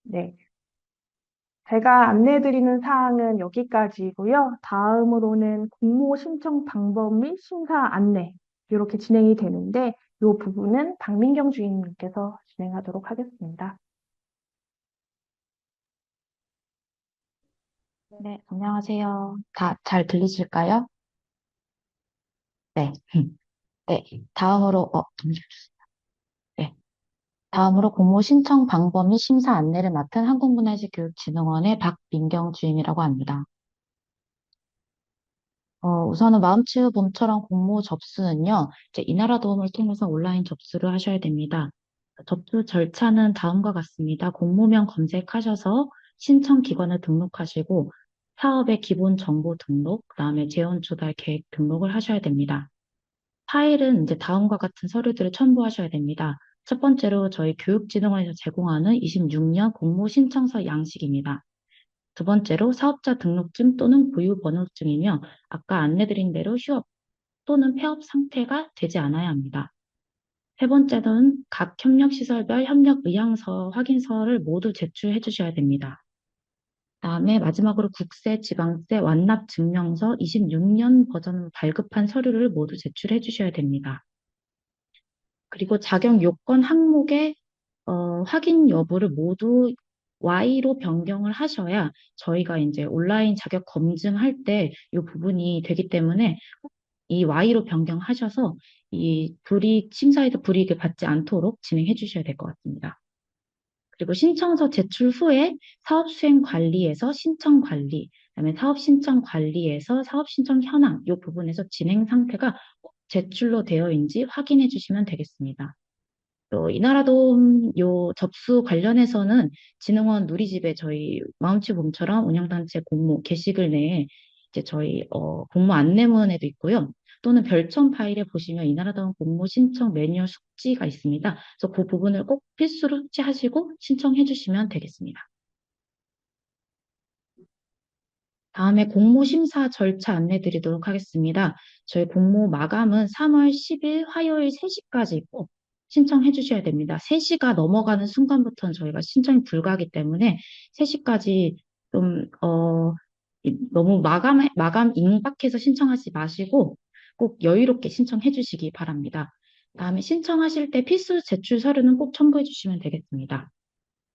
네, 제가 안내드리는 사항은 여기까지이고요. 다음으로는 공모 신청 방법 및 심사 안내 이렇게 진행이 되는데 이 부분은 박민경 주임님께서 진행하도록 하겠습니다. 네, 안녕하세요. 다 잘 들리실까요? 네. 네, 네. 다음으로 공모 신청 방법 및 심사 안내를 맡은 한국문화재교육진흥원의 박민경 주임이라고 합니다. 우선은 마음치유 봄처럼 공모 접수는요, 이제 이나라 도움을 통해서 온라인 접수를 하셔야 됩니다. 접수 절차는 다음과 같습니다. 공모명 검색하셔서 신청 기관을 등록하시고 사업의 기본 정보 등록, 그다음에 재원 조달 계획 등록을 하셔야 됩니다. 파일은 이제 다음과 같은 서류들을 첨부하셔야 됩니다. 첫 번째로 저희 교육진흥원에서 제공하는 26년 공모 신청서 양식입니다. 두 번째로 사업자 등록증 또는 보유번호증이며 아까 안내드린 대로 휴업 또는 폐업 상태가 되지 않아야 합니다. 세 번째는 각 협력시설별 협력의향서 확인서를 모두 제출해 주셔야 됩니다. 다음에 마지막으로 국세, 지방세, 완납 증명서 26년 버전 발급한 서류를 모두 제출해 주셔야 됩니다. 그리고 자격 요건 항목의 확인 여부를 모두 Y로 변경을 하셔야 저희가 이제 온라인 자격 검증할 때 이 부분이 되기 때문에 이 Y로 변경하셔서 이 심사에서 불이익을 받지 않도록 진행해 주셔야 될 것 같습니다. 그리고 신청서 제출 후에 사업 수행 관리에서 신청 관리, 그다음에 사업 신청 관리에서 사업 신청 현황 이 부분에서 진행 상태가 꼭 제출로 되어인지 확인해 주시면 되겠습니다. 또 이나라돔 요 접수 관련해서는 진흥원 누리집에 저희 마음치봄처럼 운영단체 공모 게시글 내에 이제 저희 공모 안내문에도 있고요. 또는 별첨 파일에 보시면 이나라돔 공모 신청 매뉴얼 숙지가 있습니다. 그래서 그 부분을 꼭 필수로 숙지하시고 신청해 주시면 되겠습니다. 다음에 공모 심사 절차 안내 드리도록 하겠습니다. 저희 공모 마감은 3월 10일 화요일 3시까지 있고 신청해 주셔야 됩니다. 3시가 넘어가는 순간부터는 저희가 신청이 불가하기 때문에 3시까지 좀, 너무 마감 임박해서 신청하지 마시고 꼭 여유롭게 신청해 주시기 바랍니다. 다음에 신청하실 때 필수 제출 서류는 꼭 첨부해 주시면 되겠습니다.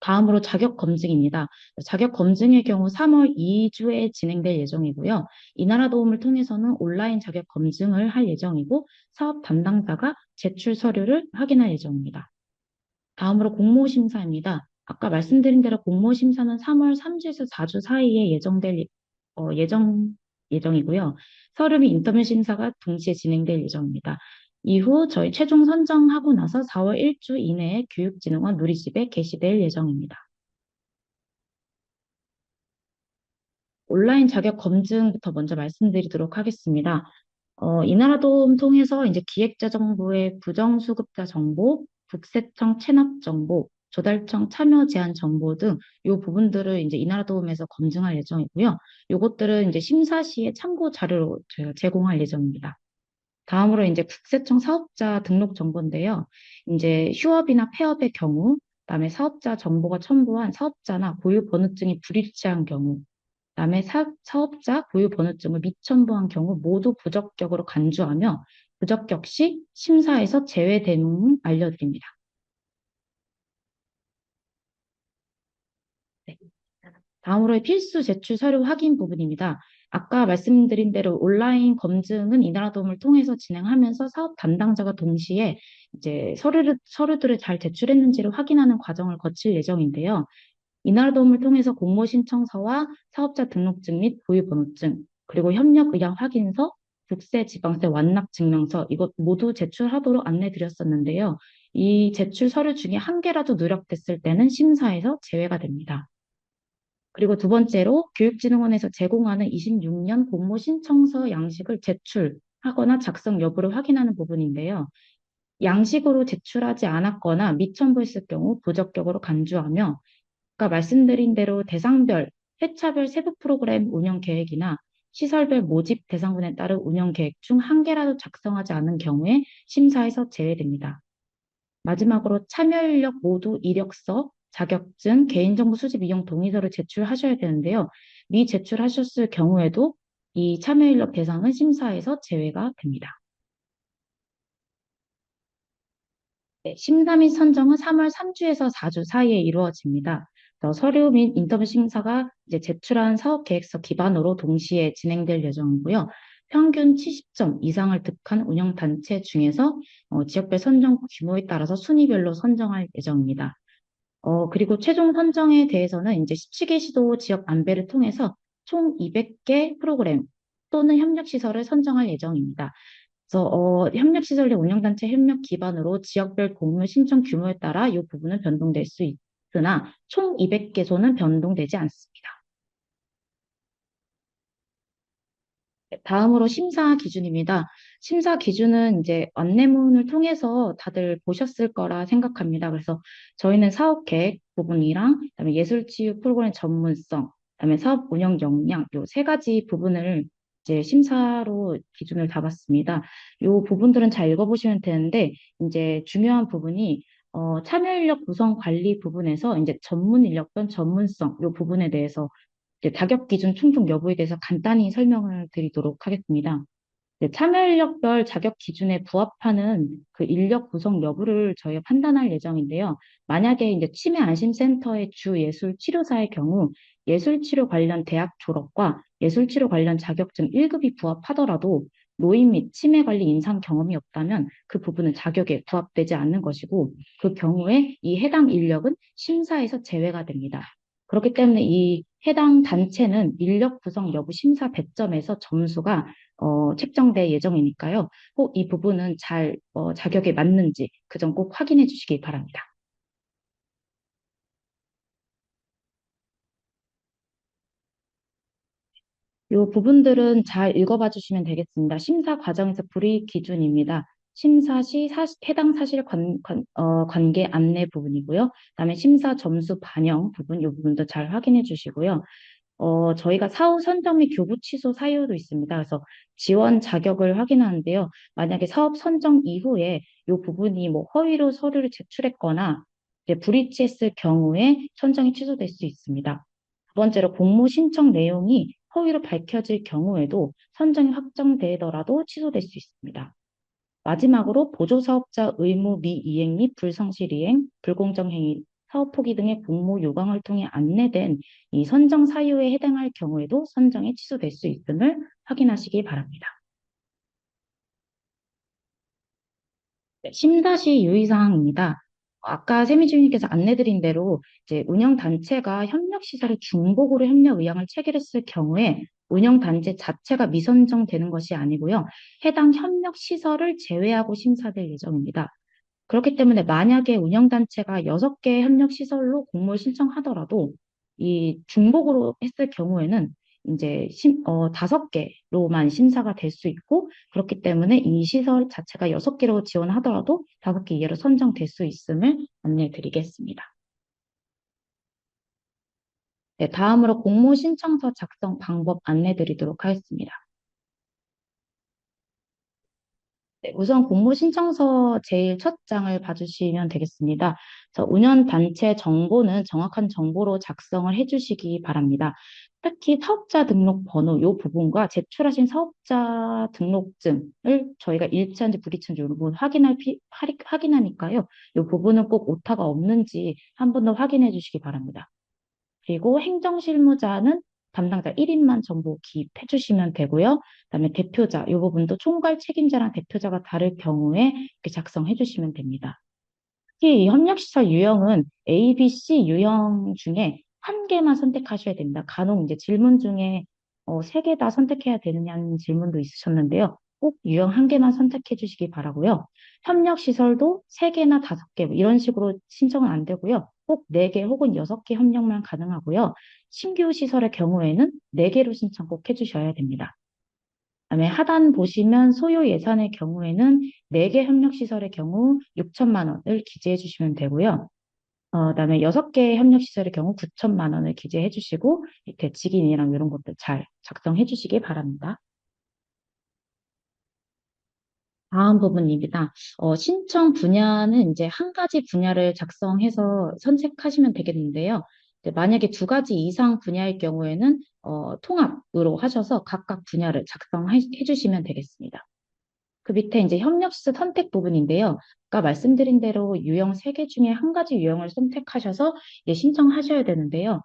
다음으로 자격 검증입니다. 자격 검증의 경우 3월 2주에 진행될 예정이고요. 이나라 도움을 통해서는 온라인 자격 검증을 할 예정이고 사업 담당자가 제출 서류를 확인할 예정입니다. 다음으로 공모심사입니다. 아까 말씀드린 대로 공모심사는 3월 3주에서 4주 사이에 예정될 예정이고요. 서류 및 인터뷰 심사가 동시에 진행될 예정입니다. 이후 저희 최종 선정하고 나서 4월 1주 이내에 교육진흥원 누리집에 게시될 예정입니다. 온라인 자격 검증부터 먼저 말씀드리도록 하겠습니다. 이나라도움 통해서 이제 기획자정보의 부정수급자 정보, 국세청 체납 정보, 조달청 참여 제한 정보 등 이 부분들을 이제 이나라도움에서 검증할 예정이고요. 요것들은 이제 심사 시에 참고 자료로 저희가 제공할 예정입니다. 다음으로 이제 국세청 사업자 등록 정보인데요. 이제 휴업이나 폐업의 경우, 그다음에 사업자 정보가 첨부한 사업자나 고유 번호증이 불일치한 경우, 그다음에 사업자 고유 번호증을 미첨부한 경우 모두 부적격으로 간주하며 부적격 시 심사에서 제외됨을 알려드립니다. 네. 다음으로 필수 제출 서류 확인 부분입니다. 아까 말씀드린 대로 온라인 검증은 이나라 도움을 통해서 진행하면서 사업 담당자가 동시에 이제 서류들을 잘 제출했는지를 확인하는 과정을 거칠 예정인데요. 이나라 도움을 통해서 공모 신청서와 사업자 등록증 및 보유번호증, 그리고 협력 의향 확인서, 국세, 지방세 완납 증명서 이것 모두 제출하도록 안내드렸었는데요. 이 제출 서류 중에 한 개라도 누락됐을 때는 심사에서 제외가 됩니다. 그리고 두 번째로 교육진흥원에서 제공하는 26년 공모 신청서 양식을 제출하거나 작성 여부를 확인하는 부분인데요. 양식으로 제출하지 않았거나 미첨부했을 경우 부적격으로 간주하며 아까 말씀드린 대로 대상별, 회차별 세부 프로그램 운영 계획이나 시설별 모집 대상군에 따른 운영 계획 중 한 개라도 작성하지 않은 경우에 심사에서 제외됩니다. 마지막으로 참여 인력 모두 이력서, 자격증, 개인정보 수집 이용 동의서를 제출하셔야 되는데요. 미제출하셨을 경우에도 이 참여 인력 대상은 심사에서 제외가 됩니다. 네, 심사 및 선정은 3월 3주에서 4주 사이에 이루어집니다. 서류 및 인터뷰 심사가 이제 제출한 사업 계획서 기반으로 동시에 진행될 예정이고요. 평균 70점 이상을 득한 운영단체 중에서 지역별 선정 규모에 따라서 순위별로 선정할 예정입니다. 그리고 최종 선정에 대해서는 이제 17개 시도 지역 안배를 통해서 총 200개 프로그램 또는 협력시설을 선정할 예정입니다. 그래서 협력시설 내 운영단체 협력 기반으로 지역별 공모 신청 규모에 따라 이 부분은 변동될 수 있으나 총 200개소는 변동되지 않습니다. 다음으로 심사 기준입니다. 심사 기준은 이제 안내문을 통해서 다들 보셨을 거라 생각합니다. 그래서 저희는 사업 계획 부분이랑 그다음에 예술치유 프로그램 전문성, 그다음에 사업 운영 역량 요 세 가지 부분을 이제 심사로 기준을 잡았습니다. 요 부분들은 잘 읽어보시면 되는데 이제 중요한 부분이 참여 인력 구성 관리 부분에서 이제 전문 인력 또는 전문성 요 부분에 대해서 이제 자격 기준 충족 여부에 대해서 간단히 설명을 드리도록 하겠습니다. 네, 참여 인력별 자격 기준에 부합하는 그 인력 구성 여부를 저희가 판단할 예정인데요. 만약에 이제 치매 안심센터의 주 예술 치료사의 경우 예술 치료 관련 대학 졸업과 예술 치료 관련 자격증 1급이 부합하더라도 노인 및 치매 관리 임상 경험이 없다면 그 부분은 자격에 부합되지 않는 것이고 그 경우에 이 해당 인력은 심사에서 제외가 됩니다. 그렇기 때문에 이 해당 단체는 인력 구성 여부 심사 배점에서 점수가 책정될 예정이니까요. 꼭 이 부분은 잘 자격에 맞는지 그 점 꼭 확인해 주시기 바랍니다. 이 부분들은 잘 읽어봐 주시면 되겠습니다. 심사 과정에서 불이익 기준입니다. 심사 시 해당 사실 관계 안내 부분이고요. 그다음에 심사 점수 반영 부분, 이 부분도 잘 확인해 주시고요. 저희가 사후 선정 및 교부 취소 사유도 있습니다. 그래서 지원 자격을 확인하는데요. 만약에 사업 선정 이후에 이 부분이 뭐 허위로 서류를 제출했거나 이제 불이치했을 경우에 선정이 취소될 수 있습니다. 두 번째로 공모 신청 내용이 허위로 밝혀질 경우에도 선정이 확정되더라도 취소될 수 있습니다. 마지막으로 보조사업자 의무 미이행 및 불성실 이행, 불공정 행위, 사업 포기 등의 공모 요강을 통해 안내된 이 선정 사유에 해당할 경우에도 선정이 취소될 수 있음을 확인하시기 바랍니다. 네, 심사시 유의사항입니다. 아까 세미주임님께서 안내드린 대로 이제 운영단체가 협력시설의 중복으로 협력 의향을 체결했을 경우에 운영단체 자체가 미선정되는 것이 아니고요. 해당 협력시설을 제외하고 심사될 예정입니다. 그렇기 때문에 만약에 운영단체가 6개 협력시설로 공모를 신청하더라도 이 중복으로 했을 경우에는 이제 5개로만 심사가 될 수 있고 그렇기 때문에 이 시설 자체가 6개로 지원하더라도 5개 이하로 선정될 수 있음을 안내해 드리겠습니다. 네, 다음으로 공모 신청서 작성 방법 안내 드리도록 하겠습니다. 네, 우선 공모 신청서 제일 첫 장을 봐주시면 되겠습니다. 그래서 운영단체 정보는 정확한 정보로 작성을 해주시기 바랍니다. 특히 사업자 등록 번호 이 부분과 제출하신 사업자 등록증을 저희가 일치한지 불일치한지 이 부분 확인하니까요. 이 부분은 꼭 오타가 없는지 한 번 더 확인해 주시기 바랍니다. 그리고 행정실무자는 담당자 1인만 전부 기입해 주시면 되고요. 그다음에 대표자, 이 부분도 총괄 책임자랑 대표자가 다를 경우에 이렇게 작성해 주시면 됩니다. 특히 이 협력시설 유형은 A, B, C 유형 중에 한 개만 선택하셔야 됩니다. 간혹 이제 질문 중에 3개 다 선택해야 되느냐는 질문도 있으셨는데요. 꼭 유형 한 개만 선택해 주시기 바라고요. 협력시설도 3개나 5개 뭐 이런 식으로 신청은 안 되고요. 꼭 4개 혹은 6개 협력만 가능하고요. 신규 시설의 경우에는 4개로 신청 꼭 해주셔야 됩니다. 그다음에 하단 보시면 소요 예산의 경우에는 4개 협력시설의 경우 6천만 원을 기재해 주시면 되고요. 그다음에 6개 협력시설의 경우 9천만 원을 기재해 주시고 밑에 직인이랑 이런 것들 잘 작성해 주시기 바랍니다. 다음 부분입니다. 신청 분야는 이제 한 가지 분야를 작성해서 선택하시면 되겠는데요. 이제 만약에 두 가지 이상 분야일 경우에는 통합으로 하셔서 각각 분야를 작성해 주시면 되겠습니다. 그 밑에 이제 협력시설 선택 부분인데요. 아까 말씀드린 대로 유형 세 개 중에 한 가지 유형을 선택하셔서 이제 신청하셔야 되는데요.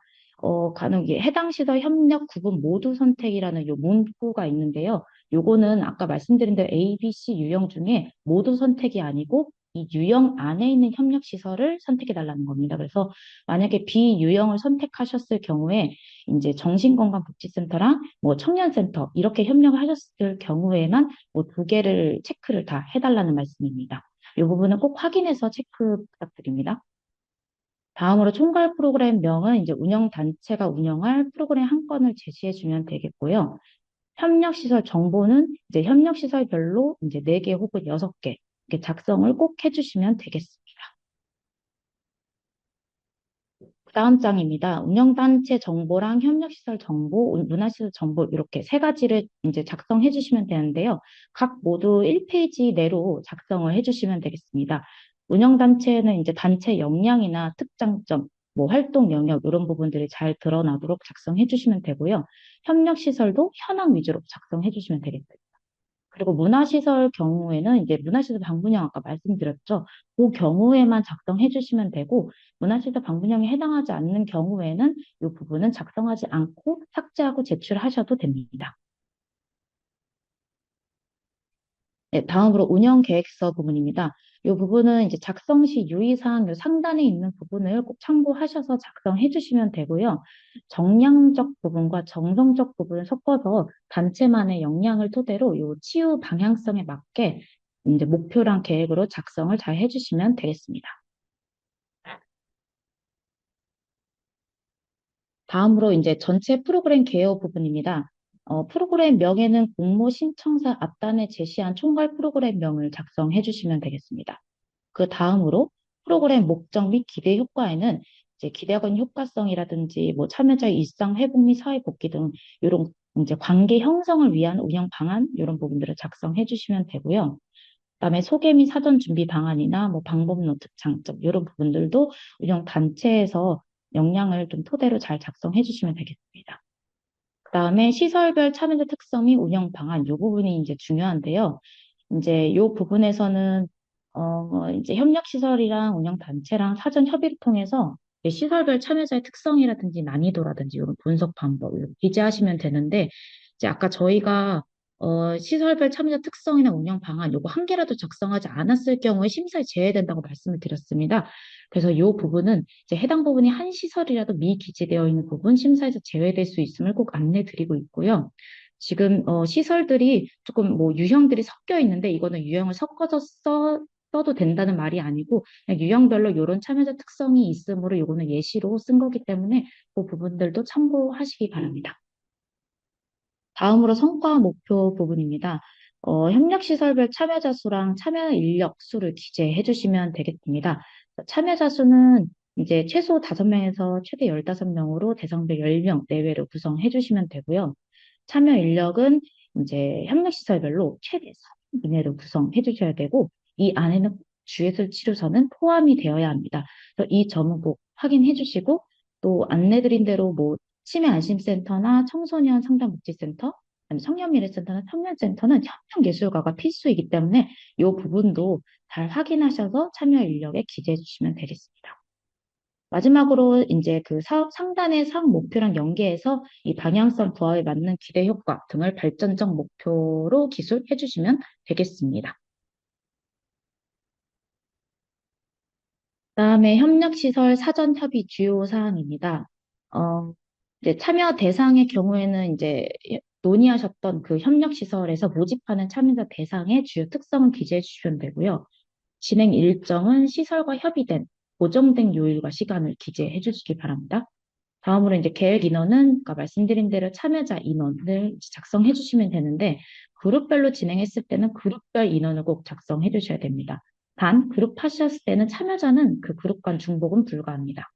간혹 이게 해당 시설 협력 구분 모두 선택이라는 요 문구가 있는데요. 요거는 아까 말씀드린 대로 A, B, C 유형 중에 모두 선택이 아니고 이 유형 안에 있는 협력 시설을 선택해 달라는 겁니다. 그래서 만약에 B 유형을 선택하셨을 경우에 이제 정신건강복지센터랑 뭐 청년센터 이렇게 협력을 하셨을 경우에만 뭐 두 개를 체크를 다 해달라는 말씀입니다. 이 부분은 꼭 확인해서 체크 부탁드립니다. 다음으로 총괄 프로그램명은 이제 운영단체가 운영할 프로그램 한 건을 제시해 주면 되겠고요. 협력시설 정보는 이제 협력시설별로 이제 4개 혹은 6개 이렇게 작성을 꼭 해주시면 되겠습니다. 다음 장입니다. 운영단체 정보랑 협력시설 정보, 문화시설 정보 이렇게 세 가지를 이제 작성해 주시면 되는데요. 각 모두 1페이지 내로 작성을 해 주시면 되겠습니다. 운영단체는 이제 단체 역량이나 특장점, 뭐 활동 영역 이런 부분들이 잘 드러나도록 작성해 주시면 되고요. 협력시설도 현황 위주로 작성해 주시면 되겠습니다. 그리고 문화시설 경우에는 이제 문화시설 방문형 아까 말씀드렸죠. 그 경우에만 작성해 주시면 되고 문화시설 방문형에 해당하지 않는 경우에는 이 부분은 작성하지 않고 삭제하고 제출하셔도 됩니다. 네, 다음으로 운영 계획서 부분입니다. 이 부분은 이제 작성 시 유의사항 요 상단에 있는 부분을 꼭 참고하셔서 작성해 주시면 되고요. 정량적 부분과 정성적 부분을 섞어서 단체만의 역량을 토대로 요 치유 방향성에 맞게 이제 목표랑 계획으로 작성을 잘 해주시면 되겠습니다. 다음으로 이제 전체 프로그램 개요 부분입니다. 프로그램 명에는 공모 신청사 앞단에 제시한 총괄 프로그램명을 작성해 주시면 되겠습니다. 그 다음으로 프로그램 목적 및 기대 효과에는 이제 기대하는 효과성이라든지 뭐 참여자의 일상 회복 및 사회 복귀 등 이런 이제 관계 형성을 위한 운영 방안 이런 부분들을 작성해 주시면 되고요. 그다음에 소개 및 사전 준비 방안이나 뭐 방법 노트 장점 이런 부분들도 운영 단체에서 역량을 좀 토대로 잘 작성해 주시면 되겠습니다. 그다음에 시설별 참여자 특성 및 운영 방안 이 부분이 이제 중요한데요. 이제 이 부분에서는 이제 협력 시설이랑 운영 단체랑 사전 협의를 통해서 시설별 참여자의 특성이라든지 난이도라든지 이런 분석 방법 이렇게 기재하시면 되는데 이제 아까 저희가 시설별 참여자 특성이나 운영 방안 요거 한 개라도 작성하지 않았을 경우에 심사에 제외된다고 말씀을 드렸습니다. 그래서 이 부분은 이제 해당 부분이 한 시설이라도 미기재되어 있는 부분 심사에서 제외될 수 있음을 꼭 안내 드리고 있고요. 지금 시설들이 조금 뭐 유형들이 섞여 있는데 이거는 유형을 섞어서 써도 된다는 말이 아니고 그냥 유형별로 이런 참여자 특성이 있으므로 이거는 예시로 쓴 거기 때문에 그 부분들도 참고하시기 바랍니다. 다음으로 성과 목표 부분입니다. 협력시설별 참여자 수랑 참여 인력 수를 기재해 주시면 되겠습니다. 참여자 수는 이제 최소 5명에서 최대 15명으로 대상별 10명 내외로 구성해 주시면 되고요. 참여 인력은 이제 협력시설별로 최대 3명 이내로 구성해 주셔야 되고 이 안에는 주예술 치료선은 포함이 되어야 합니다. 그래서 이 점은 꼭 확인해 주시고 또 안내드린 대로 뭐 치매안심센터나 청소년 상담복지센터, 아니면 청년미래센터나 청년센터는 협력예술가가 필수이기 때문에 이 부분도 잘 확인하셔서 참여 인력에 기재해 주시면 되겠습니다. 마지막으로 이제 그 사업 상단의 사업 목표랑 연계해서 이 방향성 부합에 맞는 기대 효과 등을 발전적 목표로 기술해 주시면 되겠습니다. 그다음에 협력시설 사전 협의 주요 사항입니다. 이제 참여 대상의 경우에는 이제 논의하셨던 그 협력시설에서 모집하는 참여자 대상의 주요 특성을 기재해 주시면 되고요. 진행 일정은 시설과 협의된 고정된 요일과 시간을 기재해 주시기 바랍니다. 다음으로 이제 계획 인원은 아까 말씀드린 대로 참여자 인원을 작성해 주시면 되는데 그룹별로 진행했을 때는 그룹별 인원을 꼭 작성해 주셔야 됩니다. 단 그룹 하셨을 때는 참여자는 그 그룹 간 중복은 불가합니다.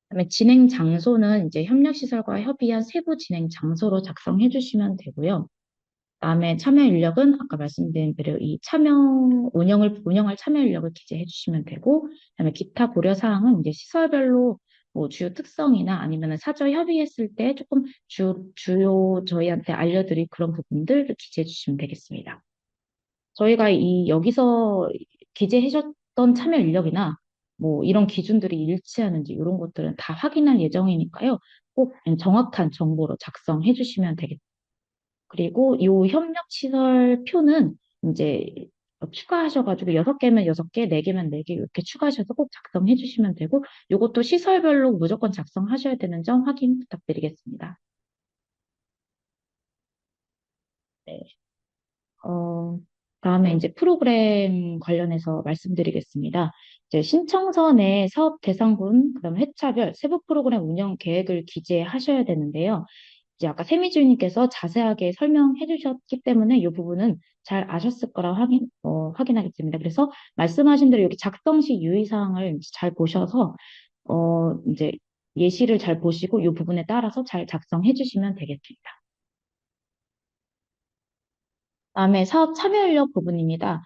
그다음에 진행 장소는 이제 협력시설과 협의한 세부 진행 장소로 작성해 주시면 되고요. 그다음에 참여 인력은 아까 말씀드린 대로 이 운영할 참여 인력을 기재해 주시면 되고, 그다음에 기타 고려 사항은 이제 시설별로 뭐 주요 특성이나 아니면 사전 협의했을 때 조금 주요 저희한테 알려드릴 그런 부분들을 기재해 주시면 되겠습니다. 저희가 여기서 기재해줬던 참여 인력이나 뭐 이런 기준들이 일치하는지 이런 것들은 다 확인할 예정이니까요. 꼭 정확한 정보로 작성해 주시면 되겠습니다. 그리고 이 협력 시설 표는 이제 추가하셔가지고 6개면 6개, 4개면 4개 이렇게 추가하셔서 꼭 작성해 주시면 되고, 이것도 시설별로 무조건 작성하셔야 되는 점 확인 부탁드리겠습니다. 네. 어, 다음에 이제 프로그램 관련해서 말씀드리겠습니다. 이제 신청서 내 사업 대상군, 그다음 회차별 세부 프로그램 운영 계획을 기재하셔야 되는데요. 이제 아까 세미주님께서 자세하게 설명해 주셨기 때문에 이 부분은 잘 아셨을 거라 확인하겠습니다. 그래서 말씀하신 대로 여기 작성 시 유의사항을 잘 보셔서, 이제 예시를 잘 보시고 이 부분에 따라서 잘 작성해 주시면 되겠습니다. 다음에 사업 참여 인력 부분입니다.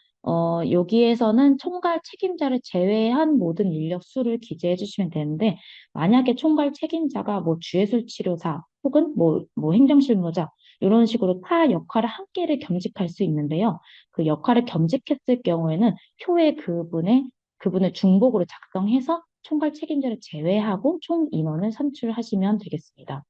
여기에서는 총괄 책임자를 제외한 모든 인력 수를 기재해 주시면 되는데, 만약에 총괄 책임자가 뭐 주예술 치료사 혹은 뭐 행정실무자 이런 식으로 타 역할을 한 개를 겸직할 수 있는데요. 그 역할을 겸직했을 경우에는 표에 그분을 중복으로 작성해서 총괄 책임자를 제외하고 총 인원을 산출하시면 되겠습니다.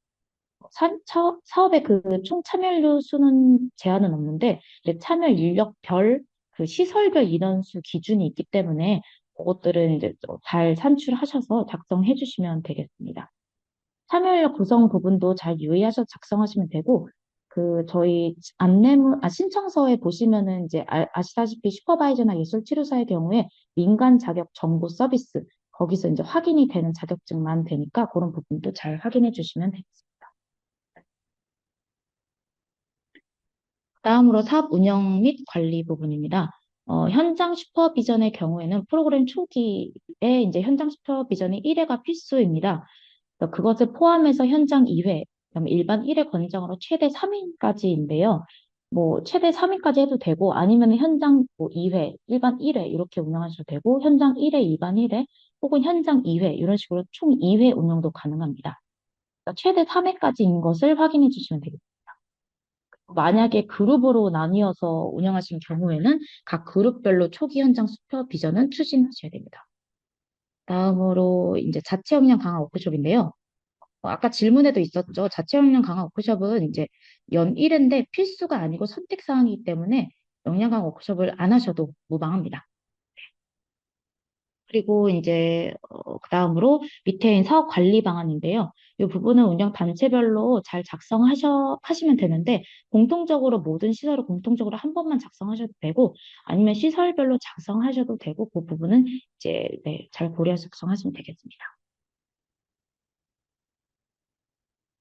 사업의 그 총 참여인력 수는 제한은 없는데, 이제 참여 인력별, 그 시설별 인원수 기준이 있기 때문에, 그것들은 이제 잘 산출하셔서 작성해 주시면 되겠습니다. 참여 인력 구성 부분도 잘 유의하셔서 작성하시면 되고, 저희 신청서에 보시면은 이제 아시다시피 슈퍼바이저나 예술치료사의 경우에 민간 자격 정보 서비스, 거기서 이제 확인이 되는 자격증만 되니까 그런 부분도 잘 확인해 주시면 되겠습니다. 다음으로 사업 운영 및 관리 부분입니다. 현장 슈퍼비전의 경우에는 프로그램 초기에 이제 현장 슈퍼비전이 1회가 필수입니다. 그래서 그것을 포함해서 현장 2회, 그다음에 일반 1회 권장으로 최대 3인까지인데요. 뭐 최대 3인까지 해도 되고, 아니면 현장 뭐 2회, 일반 1회 이렇게 운영하셔도 되고, 현장 1회, 일반 1회 혹은 현장 2회 이런 식으로 총 2회 운영도 가능합니다. 그러니까 최대 3회까지인 것을 확인해 주시면 되겠습니다. 만약에 그룹으로 나뉘어서 운영하신 경우에는 각 그룹별로 초기 현장 슈퍼비전은 추진하셔야 됩니다. 다음으로 이제 자체 역량 강화 워크숍인데요. 아까 질문에도 있었죠. 자체 역량 강화 워크숍은 이제 연 1회인데 필수가 아니고 선택 사항이기 때문에 역량 강화 워크숍을 안 하셔도 무방합니다. 그리고 이제 그다음으로 밑에 있는 사업 관리 방안인데요. 이 부분은 운영 단체별로 잘 하시면 되는데, 공통적으로 모든 시설을 공통적으로 한 번만 작성하셔도 되고, 아니면 시설별로 작성하셔도 되고, 그 부분은 이제 네, 잘 고려해서 작성하시면 되겠습니다.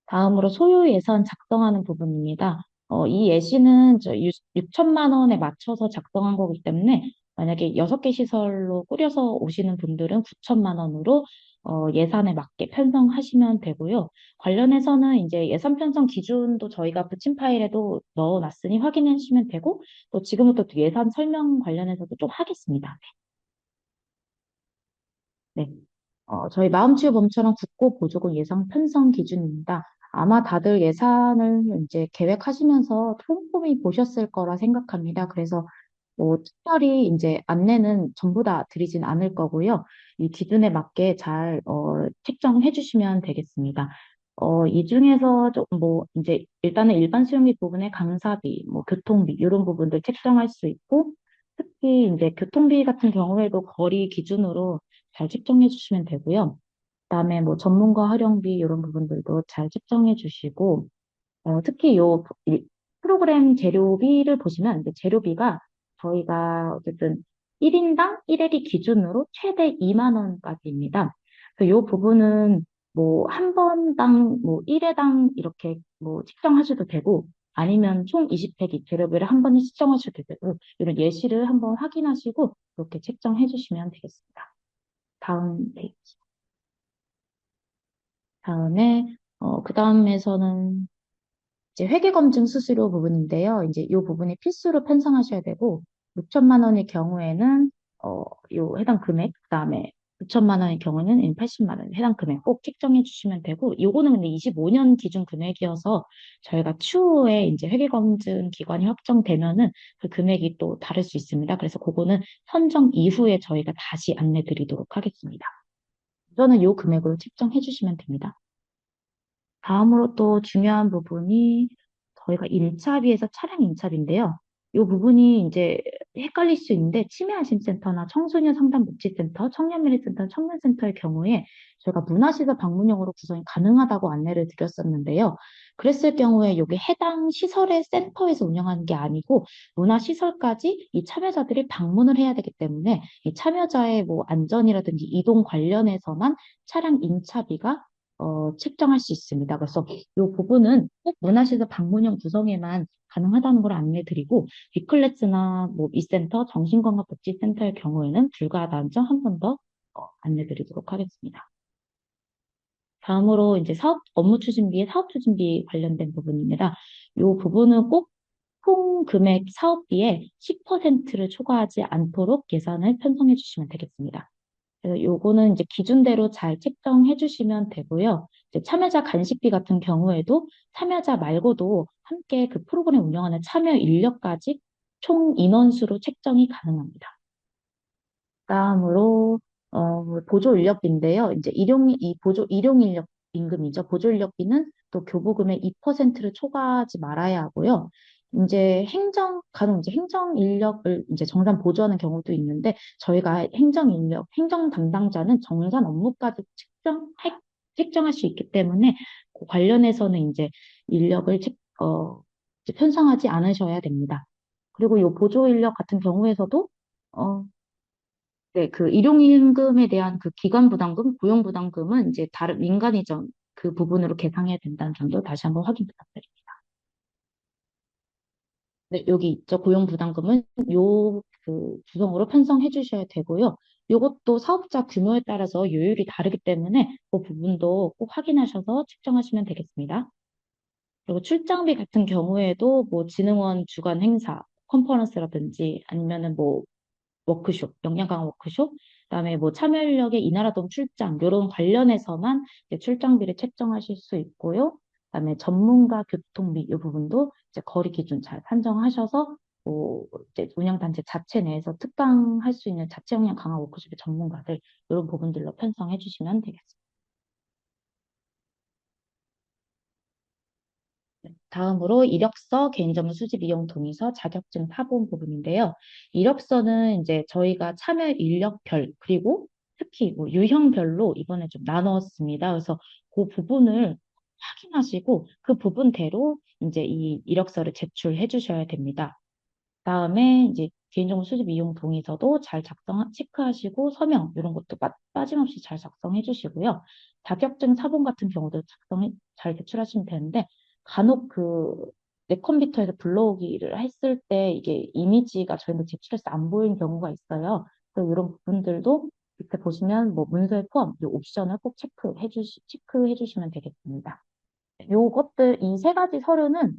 다음으로 소요 예산 작성하는 부분입니다. 이 예시는 6천만 원에 맞춰서 작성한 거기 때문에, 만약에 6개 시설로 꾸려서 오시는 분들은 9천만 원으로 예산에 맞게 편성하시면 되고요. 관련해서는 이제 예산 편성 기준도 저희가 붙인 파일에도 넣어놨으니 확인해 주시면 되고, 또 지금부터 또 예산 설명 관련해서도 좀 하겠습니다. 네. 저희 마음치유범처럼 국고 보조금 예산 편성 기준입니다. 아마 다들 예산을 이제 계획하시면서 꼼꼼히 보셨을 거라 생각합니다. 그래서 뭐 특별히 이제 안내는 전부 다 드리진 않을 거고요. 이 기준에 맞게 잘 책정해 주시면 되겠습니다. 이 중에서 뭐 이제 일단은 일반 수용비 부분에 강사비, 뭐 교통비 이런 부분들 책정할 수 있고, 특히 이제 교통비 같은 경우에도 거리 기준으로 잘 책정해 주시면 되고요. 그다음에 뭐 전문가 활용비 이런 부분들도 잘 책정해 주시고, 특히 프로그램 재료비를 보시면 이제 재료비가 저희가 어쨌든 1인당 1회비 기준으로 최대 2만 원까지입니다. 그래서 이 부분은 뭐 한 번당 뭐 1회당 이렇게 뭐 책정하셔도 되고, 아니면 총 20회기 재료비를 한 번에 책정하셔도 되고, 이런 예시를 한번 확인하시고 이렇게 책정해 주시면 되겠습니다. 다음 페이지. 다음에 그 다음에서는 이제 회계검증 수수료 부분인데요. 이제 이 부분이 필수로 편성하셔야 되고 6천만 원의 경우에는 요 해당 금액, 그다음에 9천만 원의 경우는 80만 원 해당 금액 꼭 책정해 주시면 되고, 요거는 근데 25년 기준 금액이어서 저희가 추후에 이제 회계검증 기관이 확정되면은 그 금액이 또 다를 수 있습니다. 그래서 그거는 선정 이후에 저희가 다시 안내 드리도록 하겠습니다. 우선은 요 금액으로 책정해 주시면 됩니다. 다음으로 또 중요한 부분이 저희가 임차비에서 차량 임차비인데요. 이 부분이 이제 헷갈릴 수 있는데 치매안심센터나 청소년 상담복지센터, 청년미래센터, 청년센터의 경우에 저희가 문화시설 방문용으로 구성이 가능하다고 안내를 드렸었는데요. 그랬을 경우에 이게 해당 시설의 센터에서 운영하는 게 아니고 문화시설까지 이 참여자들이 방문을 해야 되기 때문에 이 참여자의 뭐 안전이라든지 이동 관련해서만 차량 임차비가 책정할 수 있습니다. 그래서 이 부분은 꼭 문화시설 방문형 구성에만 가능하다는 걸 안내드리고, B클래스나 뭐 B센터, 정신건강복지센터의 경우에는 불가하다는 점 한 번 더 안내드리도록 하겠습니다. 다음으로 이제 사업 추진비 관련된 부분입니다. 이 부분은 꼭 총 금액 사업비의 10%를 초과하지 않도록 예산을 편성해 주시면 되겠습니다. 그래서 요거는 이제 기준대로 잘 책정해 주시면 되고요. 이제 참여자 간식비 같은 경우에도 참여자 말고도 함께 그 프로그램 운영하는 참여 인력까지 총 인원수로 책정이 가능합니다. 다음으로 보조 인력비인데요. 이제 이 보조 일용 인력 임금이죠. 보조 인력비는 또 교부금의 2%를 초과하지 말아야 하고요. 이제 간혹 이제 행정 인력을 이제 정산 보조하는 경우도 있는데 저희가 행정 담당자는 정산 업무까지 책정할 수 있기 때문에 그 관련해서는 이제 인력을 이제 편성하지 않으셔야 됩니다. 그리고 이 보조 인력 같은 경우에서도 어, 네, 그 일용임금에 대한 그 기관 부담금, 고용 부담금은 이제 다른 민간이죠. 그 부분으로 계상해야 된다는 점도 다시 한번 확인 부탁드립니다. 네, 여기 있죠. 고용 부담금은 요 그 구성으로 편성해 주셔야 되고요. 요것도 사업자 규모에 따라서 요율이 다르기 때문에 그 부분도 꼭 확인하셔서 측정하시면 되겠습니다. 그리고 출장비 같은 경우에도 뭐 진흥원 주관 행사, 컨퍼런스라든지 아니면은 뭐 워크숍, 역량 강화 워크숍, 그다음에 뭐 참여 인력의 이나라돔 출장 이런 관련해서만 이제 출장비를 책정하실 수 있고요. 그다음에 전문가 교통비 이 부분도 이제 거리 기준 잘 산정하셔서 뭐 이제 운영단체 자체 내에서 특강할 수 있는 자체 역량 강화 워크숍의 전문가들 이런 부분들로 편성해 주시면 되겠습니다. 네, 다음으로 이력서, 개인정보 수집 이용 동의서, 자격증 타본 부분인데요. 이력서는 이제 저희가 참여 인력별 그리고 특히 뭐 유형별로 이번에 좀 나눴습니다. 그래서 그 부분을 확인하시고 그 부분대로 이제 이 이력서를 제출해 주셔야 됩니다. 다음에 이제 개인정보 수집 이용 동의서도 잘 체크하시고 서명 이런 것도 빠짐없이 잘 작성해 주시고요. 자격증 사본 같은 경우도 잘 제출하시면 되는데 간혹 내 컴퓨터에서 불러오기를 했을 때 이게 이미지가 저희는 제출해서 안 보이는 경우가 있어요. 그래서 이런 부분들도 밑에 보시면 뭐 문서의 포함, 이 옵션을 꼭 체크해 주시면 되겠습니다. 요것들, 이 세 가지 서류는,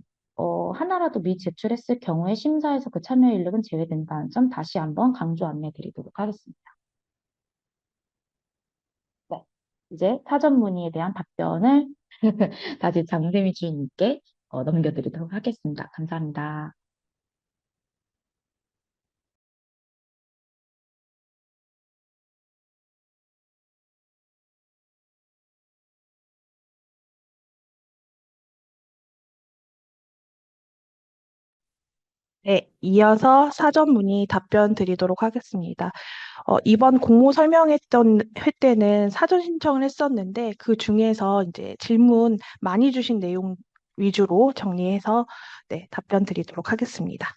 하나라도 제출했을 경우에 심사에서 그 참여 인력은 제외된다는 점 다시 한번 강조 안내 드리도록 하겠습니다. 네. 이제 사전 문의에 대한 답변을 다시 장세미 주임님께 넘겨드리도록 하겠습니다. 감사합니다. 네, 이어서 사전 문의 답변 드리도록 하겠습니다. 이번 공모 설명했던 회 때는 사전 신청을 했었는데 그 중에서 이제 질문 많이 주신 내용 위주로 정리해서 네, 답변 드리도록 하겠습니다.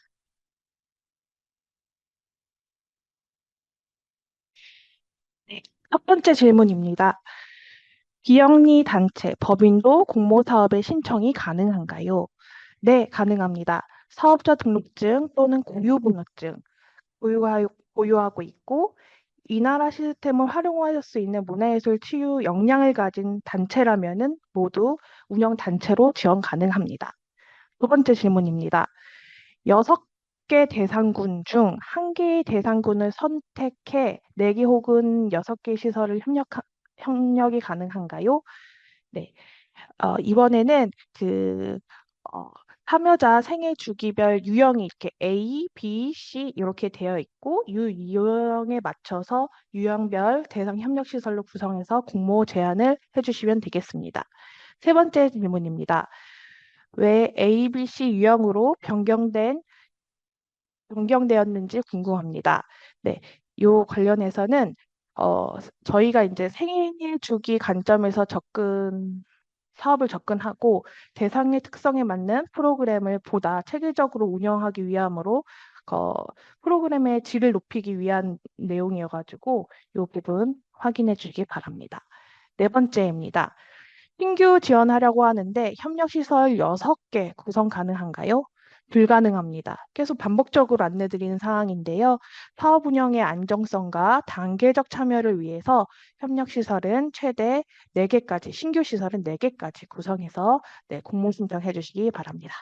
네, 첫 번째 질문입니다. 비영리 단체, 법인도 공모 사업에 신청이 가능한가요? 네, 가능합니다. 사업자 등록증 또는 고유번호증 보유하고 있고 이나라 시스템을 활용할 수 있는 문화예술 치유 역량을 가진 단체라면은 모두 운영 단체로 지원 가능합니다. 두 번째 질문입니다. 6개 대상군 중 1개의 대상군을 선택해 4개 혹은 6개 시설을 협력이 가능한가요? 네. 이번에는 어, 참여자 생애 주기별 유형이 이렇게 A, B, C 이렇게 되어 있고 유형에 맞춰서 유형별 대상 협력 시설로 구성해서 공모 제안을 해주시면 되겠습니다. 세 번째 질문입니다. 왜 A, B, C 유형으로 변경되었는지 궁금합니다. 네, 요 관련해서는 저희가 이제 생애 주기 관점에서 사업을 접근하고 대상의 특성에 맞는 프로그램을 보다 체계적으로 운영하기 위함으로 어, 프로그램의 질을 높이기 위한 내용이어가지고 이 부분 확인해 주시기 바랍니다. 네 번째입니다. 신규 지원하려고 하는데 협력시설 6개 구성 가능한가요? 불가능합니다. 계속 반복적으로 안내드리는 사항인데요. 사업 운영의 안정성과 단계적 참여를 위해서 협력시설은 최대 4개까지, 신규 시설은 4개까지 구성해서 공모 신청해 주시기 바랍니다.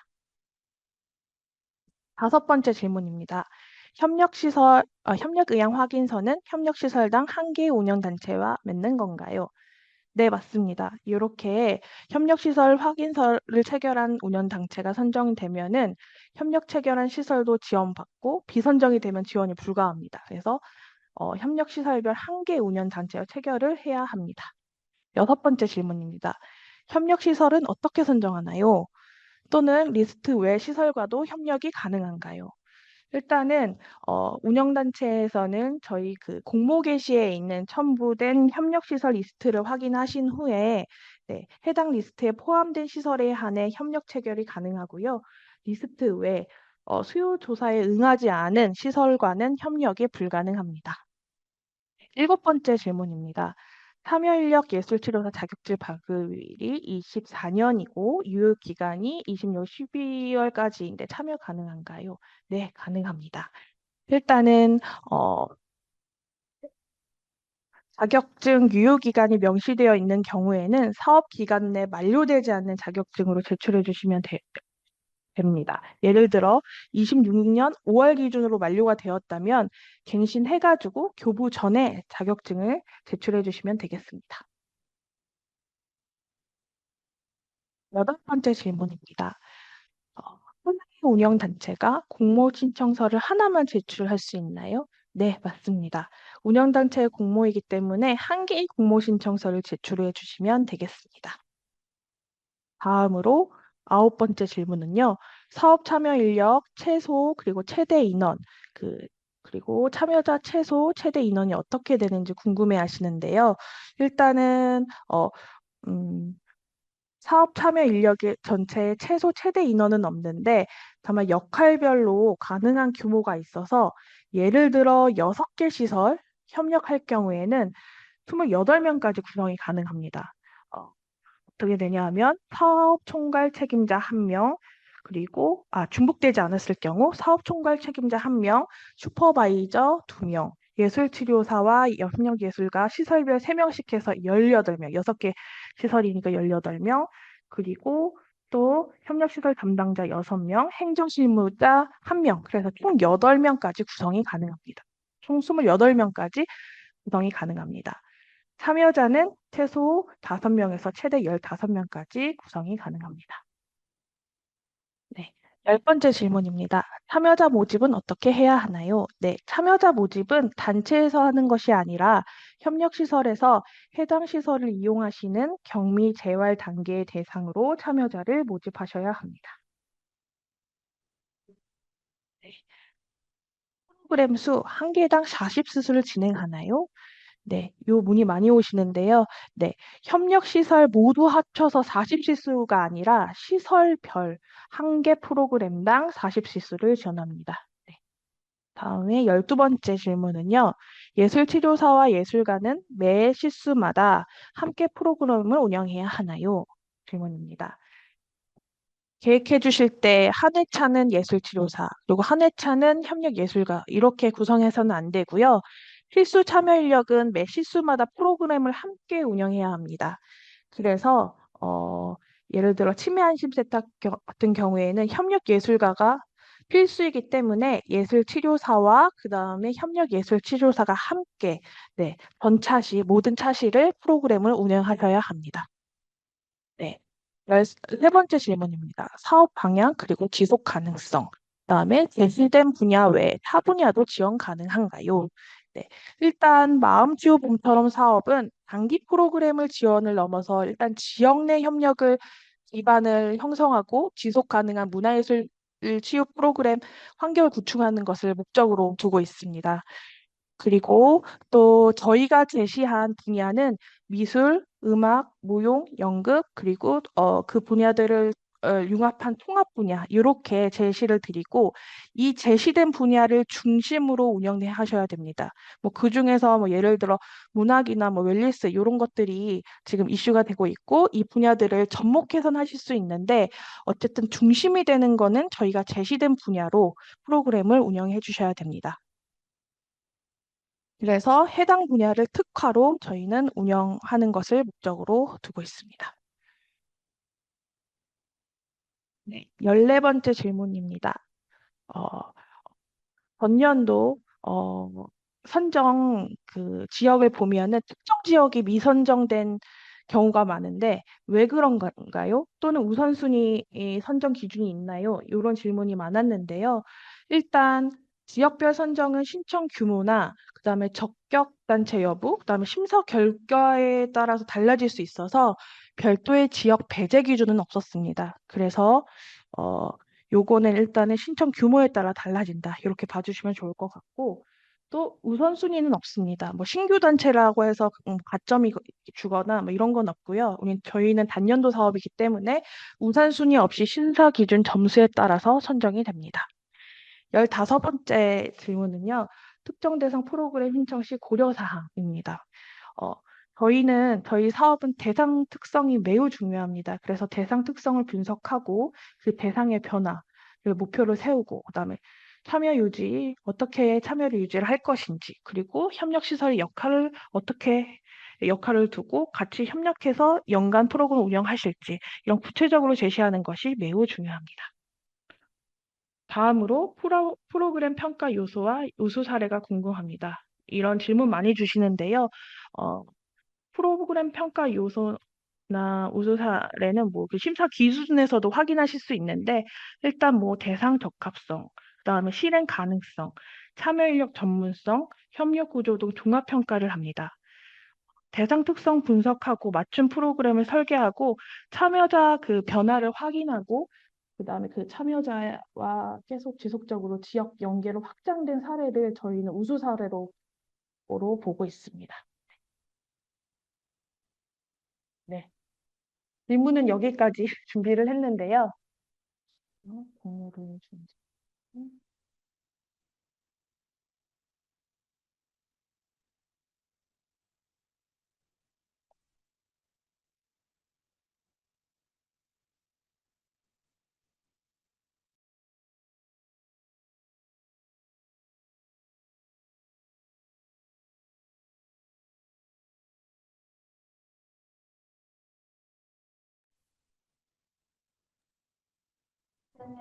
다섯 번째 질문입니다. 협력의향 확인서는 협력시설당 1개 운영단체와 맺는 건가요? 네, 맞습니다. 이렇게 협력시설 확인서를 체결한 운영단체가 선정되면은 협력 체결한 시설도 지원받고 비선정이 되면 지원이 불가합니다. 그래서 협력시설별 1개 운영단체와 체결을 해야 합니다. 여섯 번째 질문입니다. 협력시설은 어떻게 선정하나요? 또는 리스트 외 시설과도 협력이 가능한가요? 일단은 운영단체에서는 저희 그 공모 게시에 있는 첨부된 협력시설 리스트를 확인하신 후에 해당 리스트에 포함된 시설에 한해 협력 체결이 가능하고요. 리스트 외 수요 조사에 응하지 않은 시설과는 협력이 불가능합니다. 일곱 번째 질문입니다. 참여인력 예술치료사 자격증 발급일이 24년이고 유효 기간이 26년 12월까지인데 참여 가능한가요? 네, 가능합니다. 일단은 자격증 유효 기간이 명시되어 있는 경우에는 사업 기간 내 만료되지 않는 자격증으로 제출해 주시면 됩니다. 예를 들어 26년 5월 기준으로 만료가 되었다면 갱신해가지고 교부 전에 자격증을 제출해 주시면 되겠습니다. 여덟 번째 질문입니다. 하나의 운영단체가 공모 신청서를 하나만 제출할 수 있나요? 네, 맞습니다. 운영단체의 공모이기 때문에 1개의 공모 신청서를 제출해 주시면 되겠습니다. 다음으로 아홉 번째 질문은요. 사업 참여 인력 최소 그리고 최대 인원 그리고 참여자 최소 최대 인원이 어떻게 되는지 궁금해 하시는데요. 일단은 음, 사업 참여 인력의 전체의 최소 최대 인원은 없는데 다만 역할별로 가능한 규모가 있어서 예를 들어 6개 시설 협력할 경우에는 28명까지 구성이 가능합니다. 어떻게 되냐 하면 사업 총괄 책임자 1명, 그리고 중복되지 않았을 경우 사업 총괄 책임자 1명, 슈퍼바이저 2명, 예술치료사와 협력예술가 시설별 3명씩 해서 18명, 6개 시설이니까 18명, 그리고 또 협력시설 담당자 6명, 행정실무자 1명, 그래서 총 8명까지 구성이 가능합니다. 총 28명까지 구성이 가능합니다. 참여자는 최소 5명에서 최대 15명까지 구성이 가능합니다. 네. 열 번째 질문입니다. 참여자 모집은 어떻게 해야 하나요? 네, 참여자 모집은 단체에서 하는 것이 아니라 협력시설에서 해당 시설을 이용하시는 경미 재활 단계의 대상으로 참여자를 모집하셔야 합니다. 네. 프로그램 수 1개당 40수술을 진행하나요? 네, 요 문의 많이 오시는데요. 네, 협력 시설 모두 합쳐서 40시수가 아니라 시설별 1개 프로그램당 40시수를 지원합니다. 네. 다음에 12번째 질문은요. 예술치료사와 예술가는 매 시수마다 함께 프로그램을 운영해야 하나요? 질문입니다. 계획해 주실 때 한 회차는 예술치료사, 그리고 한 회차는 협력예술가 이렇게 구성해서는 안 되고요. 필수 참여 인력은 매 시수마다 프로그램을 함께 운영해야 합니다. 그래서 예를 들어 치매 안심 세탁 같은 경우에는 협력 예술가가 필수이기 때문에 예술 치료사와 그다음에 협력 예술 치료사가 함께 전 차시 모든 차시를 프로그램을 운영하셔야 합니다. 네. 13번째 질문입니다. 사업 방향 그리고 지속 가능성. 그다음에 제시된 분야 외에 타 분야도 지원 가능한가요? 네. 일단 마음치유봄처럼 사업은 단기 프로그램을 지원을 넘어서 일단 지역 내 협력을 기반을 형성하고 지속 가능한 문화예술 치유 프로그램 환경을 구축하는 것을 목적으로 두고 있습니다. 그리고 또 저희가 제시한 분야는 미술, 음악, 무용, 연극, 그리고 그 분야들을 융합한 통합 분야, 이렇게 제시를 드리고, 이 제시된 분야를 중심으로 운영해 하셔야 됩니다. 뭐 그중에서 뭐 예를 들어 문학이나 뭐 웰니스 이런 것들이 지금 이슈가 되고 있고, 이 분야들을 접목해서 하실 수 있는데, 어쨌든 중심이 되는 거는 저희가 제시된 분야로 프로그램을 운영해 주셔야 됩니다. 그래서 해당 분야를 특화로 저희는 운영하는 것을 목적으로 두고 있습니다. 네, 14번째 질문입니다. 어, 전년도 선정 그 지역을 보면은 특정 지역이 미선정된 경우가 많은데 왜 그런 건가요? 또는 우선순위 선정 기준이 있나요? 이런 질문이 많았는데요. 일단 지역별 선정은 신청 규모나 그다음에 적격 단체 여부, 그다음에 심사 결과에 따라서 달라질 수 있어서 별도의 지역 배제 기준은 없었습니다. 그래서 어, 요거는 일단은 신청 규모에 따라 달라진다. 이렇게 봐주시면 좋을 것 같고, 또 우선순위는 없습니다. 뭐 신규 단체라고 해서 가점이 주거나 뭐 이런 건 없고요. 저희는 단년도 사업이기 때문에 우선순위 없이 심사 기준 점수에 따라서 선정이 됩니다. 15번째 질문은요. 특정 대상 프로그램 신청 시 고려 사항입니다. 어, 저희 사업은 대상 특성이 매우 중요합니다. 그래서 대상 특성을 분석하고 그 대상의 변화, 그 목표를 세우고, 그다음에 참여 유지, 어떻게 참여를 유지를 할 것인지, 그리고 협력 시설의 역할을 두고 같이 협력해서 연간 프로그램 운영하실지, 이런 구체적으로 제시하는 것이 매우 중요합니다. 다음으로 프로그램 평가 요소와 우수 사례가 궁금합니다. 이런 질문 많이 주시는데요. 어, 프로그램 평가 요소나 우수 사례는 뭐 그 심사 기준에서도 확인하실 수 있는데 일단 뭐 대상 적합성, 그다음에 실행 가능성, 참여 인력 전문성, 협력 구조 등 종합 평가를 합니다. 대상 특성 분석하고 맞춤 프로그램을 설계하고 참여자 그 변화를 확인하고 그다음에 그 참여자와 계속 지속적으로 지역 연계로 확장된 사례를 저희는 우수 사례로 보고 있습니다. 네. 질문은 여기까지 준비를 했는데요. 동물을 준비.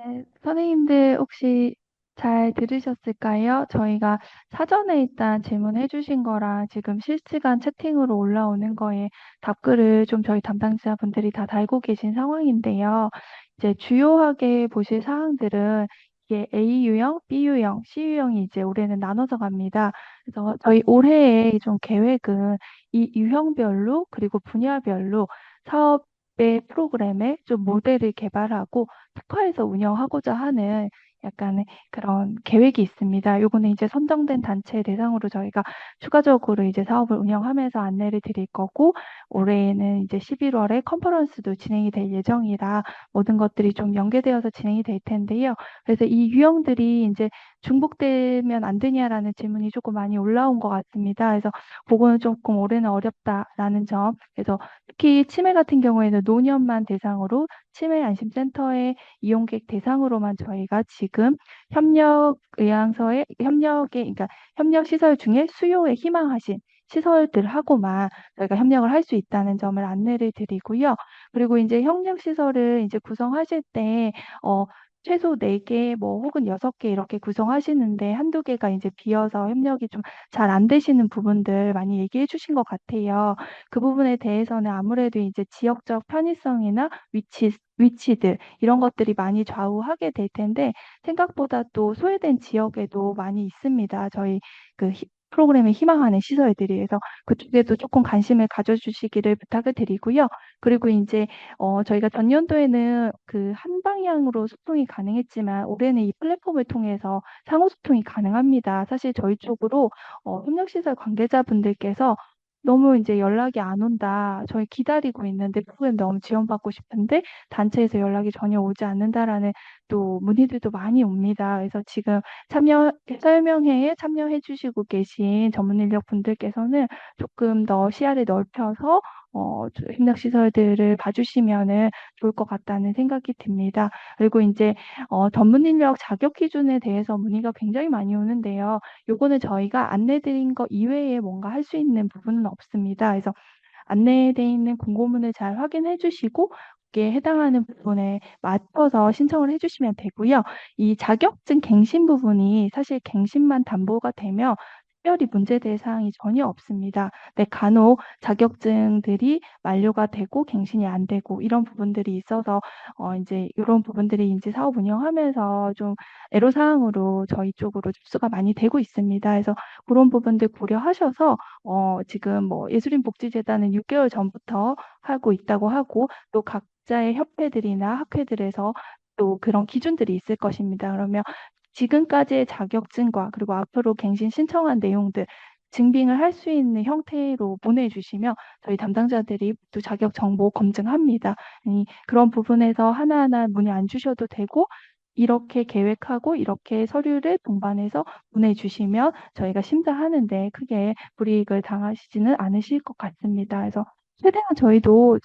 네, 선생님들 혹시 잘 들으셨을까요? 저희가 사전에 일단 질문해 주신 거랑 지금 실시간 채팅으로 올라오는 거에 답글을 좀 저희 담당자분들이 다 달고 계신 상황인데요. 이제 주요하게 보실 사항들은 이게 A 유형, B 유형, C 유형이 이제 올해는 나눠져 갑니다. 그래서 저희 올해의 좀 계획은 이 유형별로 그리고 분야별로 사업의 프로그램에 좀 모델을 개발하고 특화해서 운영하고자 하는 약간의 그런 계획이 있습니다. 요거는 이제 선정된 단체 대상으로 저희가 추가적으로 이제 사업을 운영하면서 안내를 드릴 거고, 올해에는 이제 11월에 컨퍼런스도 진행이 될 예정이라 모든 것들이 좀 연계되어서 진행이 될 텐데요. 그래서 이 유형들이 이제 중복되면 안 되냐라는 질문이 조금 많이 올라온 것 같습니다. 그래서 그거는 조금 올해는 어렵다라는 점. 그래서 특히 치매 같은 경우에는 노년만 대상으로 치매 안심센터의 이용객 대상으로만 저희가 지금 협력 의향서에 그러니까 협력 시설 중에 수요에 희망하신 시설들하고만 저희가 협력을 할 수 있다는 점을 안내를 드리고요. 그리고 이제 협력 시설을 이제 구성하실 때 최소 4개 뭐 혹은 6개 이렇게 구성하시는데 한두 개가 이제 비어서 협력이 좀 잘 안 되시는 부분들 많이 얘기해 주신 것 같아요. 그 부분에 대해서는 아무래도 이제 지역적 편의성이나 위치들 이런 것들이 많이 좌우하게 될 텐데 생각보다 또 소외된 지역에도 많이 있습니다. 저희 프로그램에 희망하는 시설들이. 그래서 그쪽에도 조금 관심을 가져주시기를 부탁을 드리고요. 그리고 인제 저희가 전년도에는 한 방향으로 소통이 가능했지만 올해는 이 플랫폼을 통해서 상호 소통이 가능합니다. 사실 저희 쪽으로 협력시설 관계자분들께서 "너무 인제 연락이 안 온다. 저희 기다리고 있는데 프로그램 너무 지원받고 싶은데 단체에서 연락이 전혀 오지 않는다."라는 또 문의들도 많이 옵니다. 그래서 지금 설명회에 참여해 주시고 계신 전문 인력 분들께서는 조금 더 시야를 넓혀서 협력 시설들을 봐 주시면은 좋을 것 같다는 생각이 듭니다. 그리고 인제 전문 인력 자격 기준에 대해서 문의가 굉장히 많이 오는데요. 요거는 저희가 안내 드린 거 이외에 뭔가 할 수 있는 부분은 없습니다. 그래서 안내되어 있는 공고문을 잘 확인해 주시고 거기에 해당하는 부분에 맞춰서 신청을 해 주시면 되고요. 이 자격증 갱신 부분이 사실 갱신만 담보가 되면 특별히 문제될 사항이 전혀 없습니다. 네, 간혹 자격증들이 만료가 되고 갱신이 안 되고 이런 부분들이 있어서 인제 요런 부분들이 인제 사업 운영하면서 좀 애로 사항으로 저희 쪽으로 접수가 많이 되고 있습니다. 그래서 고런 부분들 고려하셔서 지금 뭐 예술인복지재단은 6 개월 전부터 하고 있다고 하고 또 각자의 협회들이나 학회들에서 또 그런 기준들이 있을 것입니다. 그러면 지금까지의 자격증과 그리고 앞으로 갱신 신청한 내용들 증빙을 할 수 있는 형태로 보내주시면 저희 담당자들이 또 자격 정보 검증합니다. 그런 부분에서 하나하나 문의 안 주셔도 되고 이렇게 계획하고 이렇게 서류를 동반해서 보내주시면 저희가 심사하는 데 크게 불이익을 당하시지는 않으실 것 같습니다. 그래서 최대한 저희도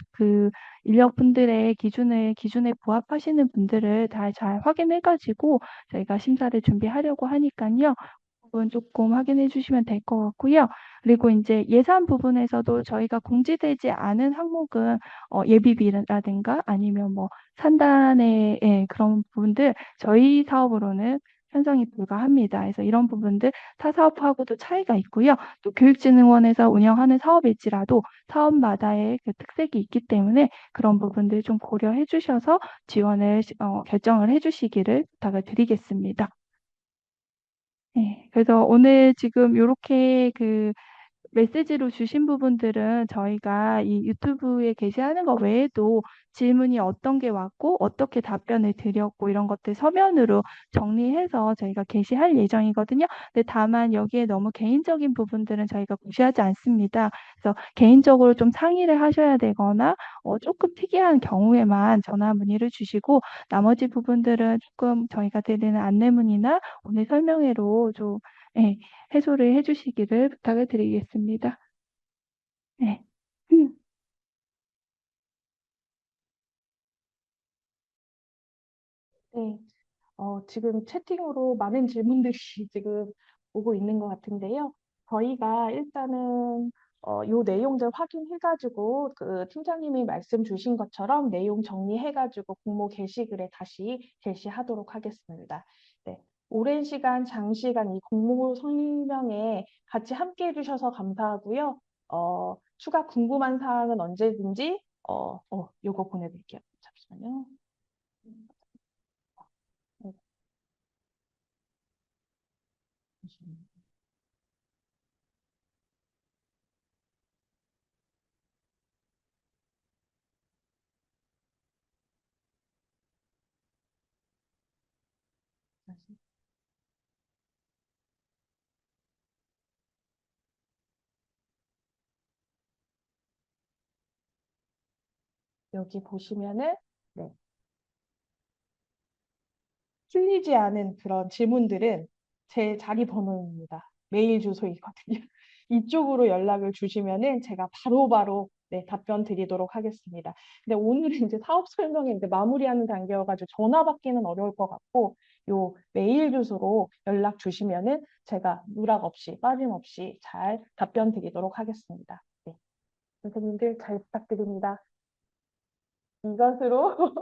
인력분들의 기준에 부합하시는 분들을 다 잘 확인해 가지고 저희가 심사를 준비하려고 하니깐요. 그 부분 쪼끔 확인해 주시면 될 것 같고요. 그리고 인제 예산 부분에서도 저희가 공지되지 않은 항목은 예비비라든가 아니면 뭐 산단의 그런 부분들 저희 사업으로는 편성이 불가합니다. 그래서 이런 부분들 타 사업하고도 차이가 있고요. 또 교육진흥원에서 운영하는 사업일지라도 사업마다의 특색이 있기 때문에 그런 부분들 좀 고려해 주셔서 지원을 결정을 해 주시기를 부탁을 드리겠습니다. 네. 그래서 오늘 지금 요렇게 메시지로 주신 부분들은 저희가 이 유튜브에 게시하는 거 외에도 질문이 어떤 게 왔고 어떻게 답변을 드렸고 이런 것들 서면으로 정리해서 저희가 게시할 예정이거든요. 근데 다만 여기에 너무 개인적인 부분들은 저희가 무시하지 않습니다. 그래서 개인적으로 좀 상의를 하셔야 되거나 쪼끔 특이한 경우에만 전화 문의를 주시고 나머지 부분들은 쪼끔 저희가 드리는 안내문이나 오늘 설명회로 좀 예 해소를 해 주시기를 부탁을 드리겠습니다. 네. 음. 네. 지금 채팅으로 많은 질문들이 지금 오고 있는 것 같은데요. 저희가 일단은 요 내용들 확인해가지고 팀장님이 말씀 주신 것처럼 내용 정리해가지고 공모 게시글에 다시 게시하도록 하겠습니다. 네. 오랜 시간, 장시간 이 공모 설명에 같이 함께 해주셔서 감사하고요. 추가 궁금한 사항은 언제든지 요거 보내드릴게요. 잠시만요. 네, 잠시만요. 여기 보시면은 네, 틀리지 않은 그런 질문들은 제 자기 번호입니다. 메일 주소이거든요. 이쪽으로 연락을 주시면은 제가 바로바로 네, 답변 드리도록 하겠습니다. 근데 오늘은 이제 사업 설명이 이제 마무리하는 단계여가지고 전화 받기는 어려울 것 같고 요 메일 주소로 연락 주시면은 제가 누락 없이 빠짐없이 잘 답변 드리도록 하겠습니다. 네. 선생님들 잘 부탁드립니다. 이것으로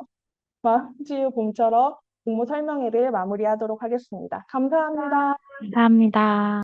마음치유 봄처럼 공모 설명회를 마무리하도록 하겠습니다. 감사합니다. 감사합니다.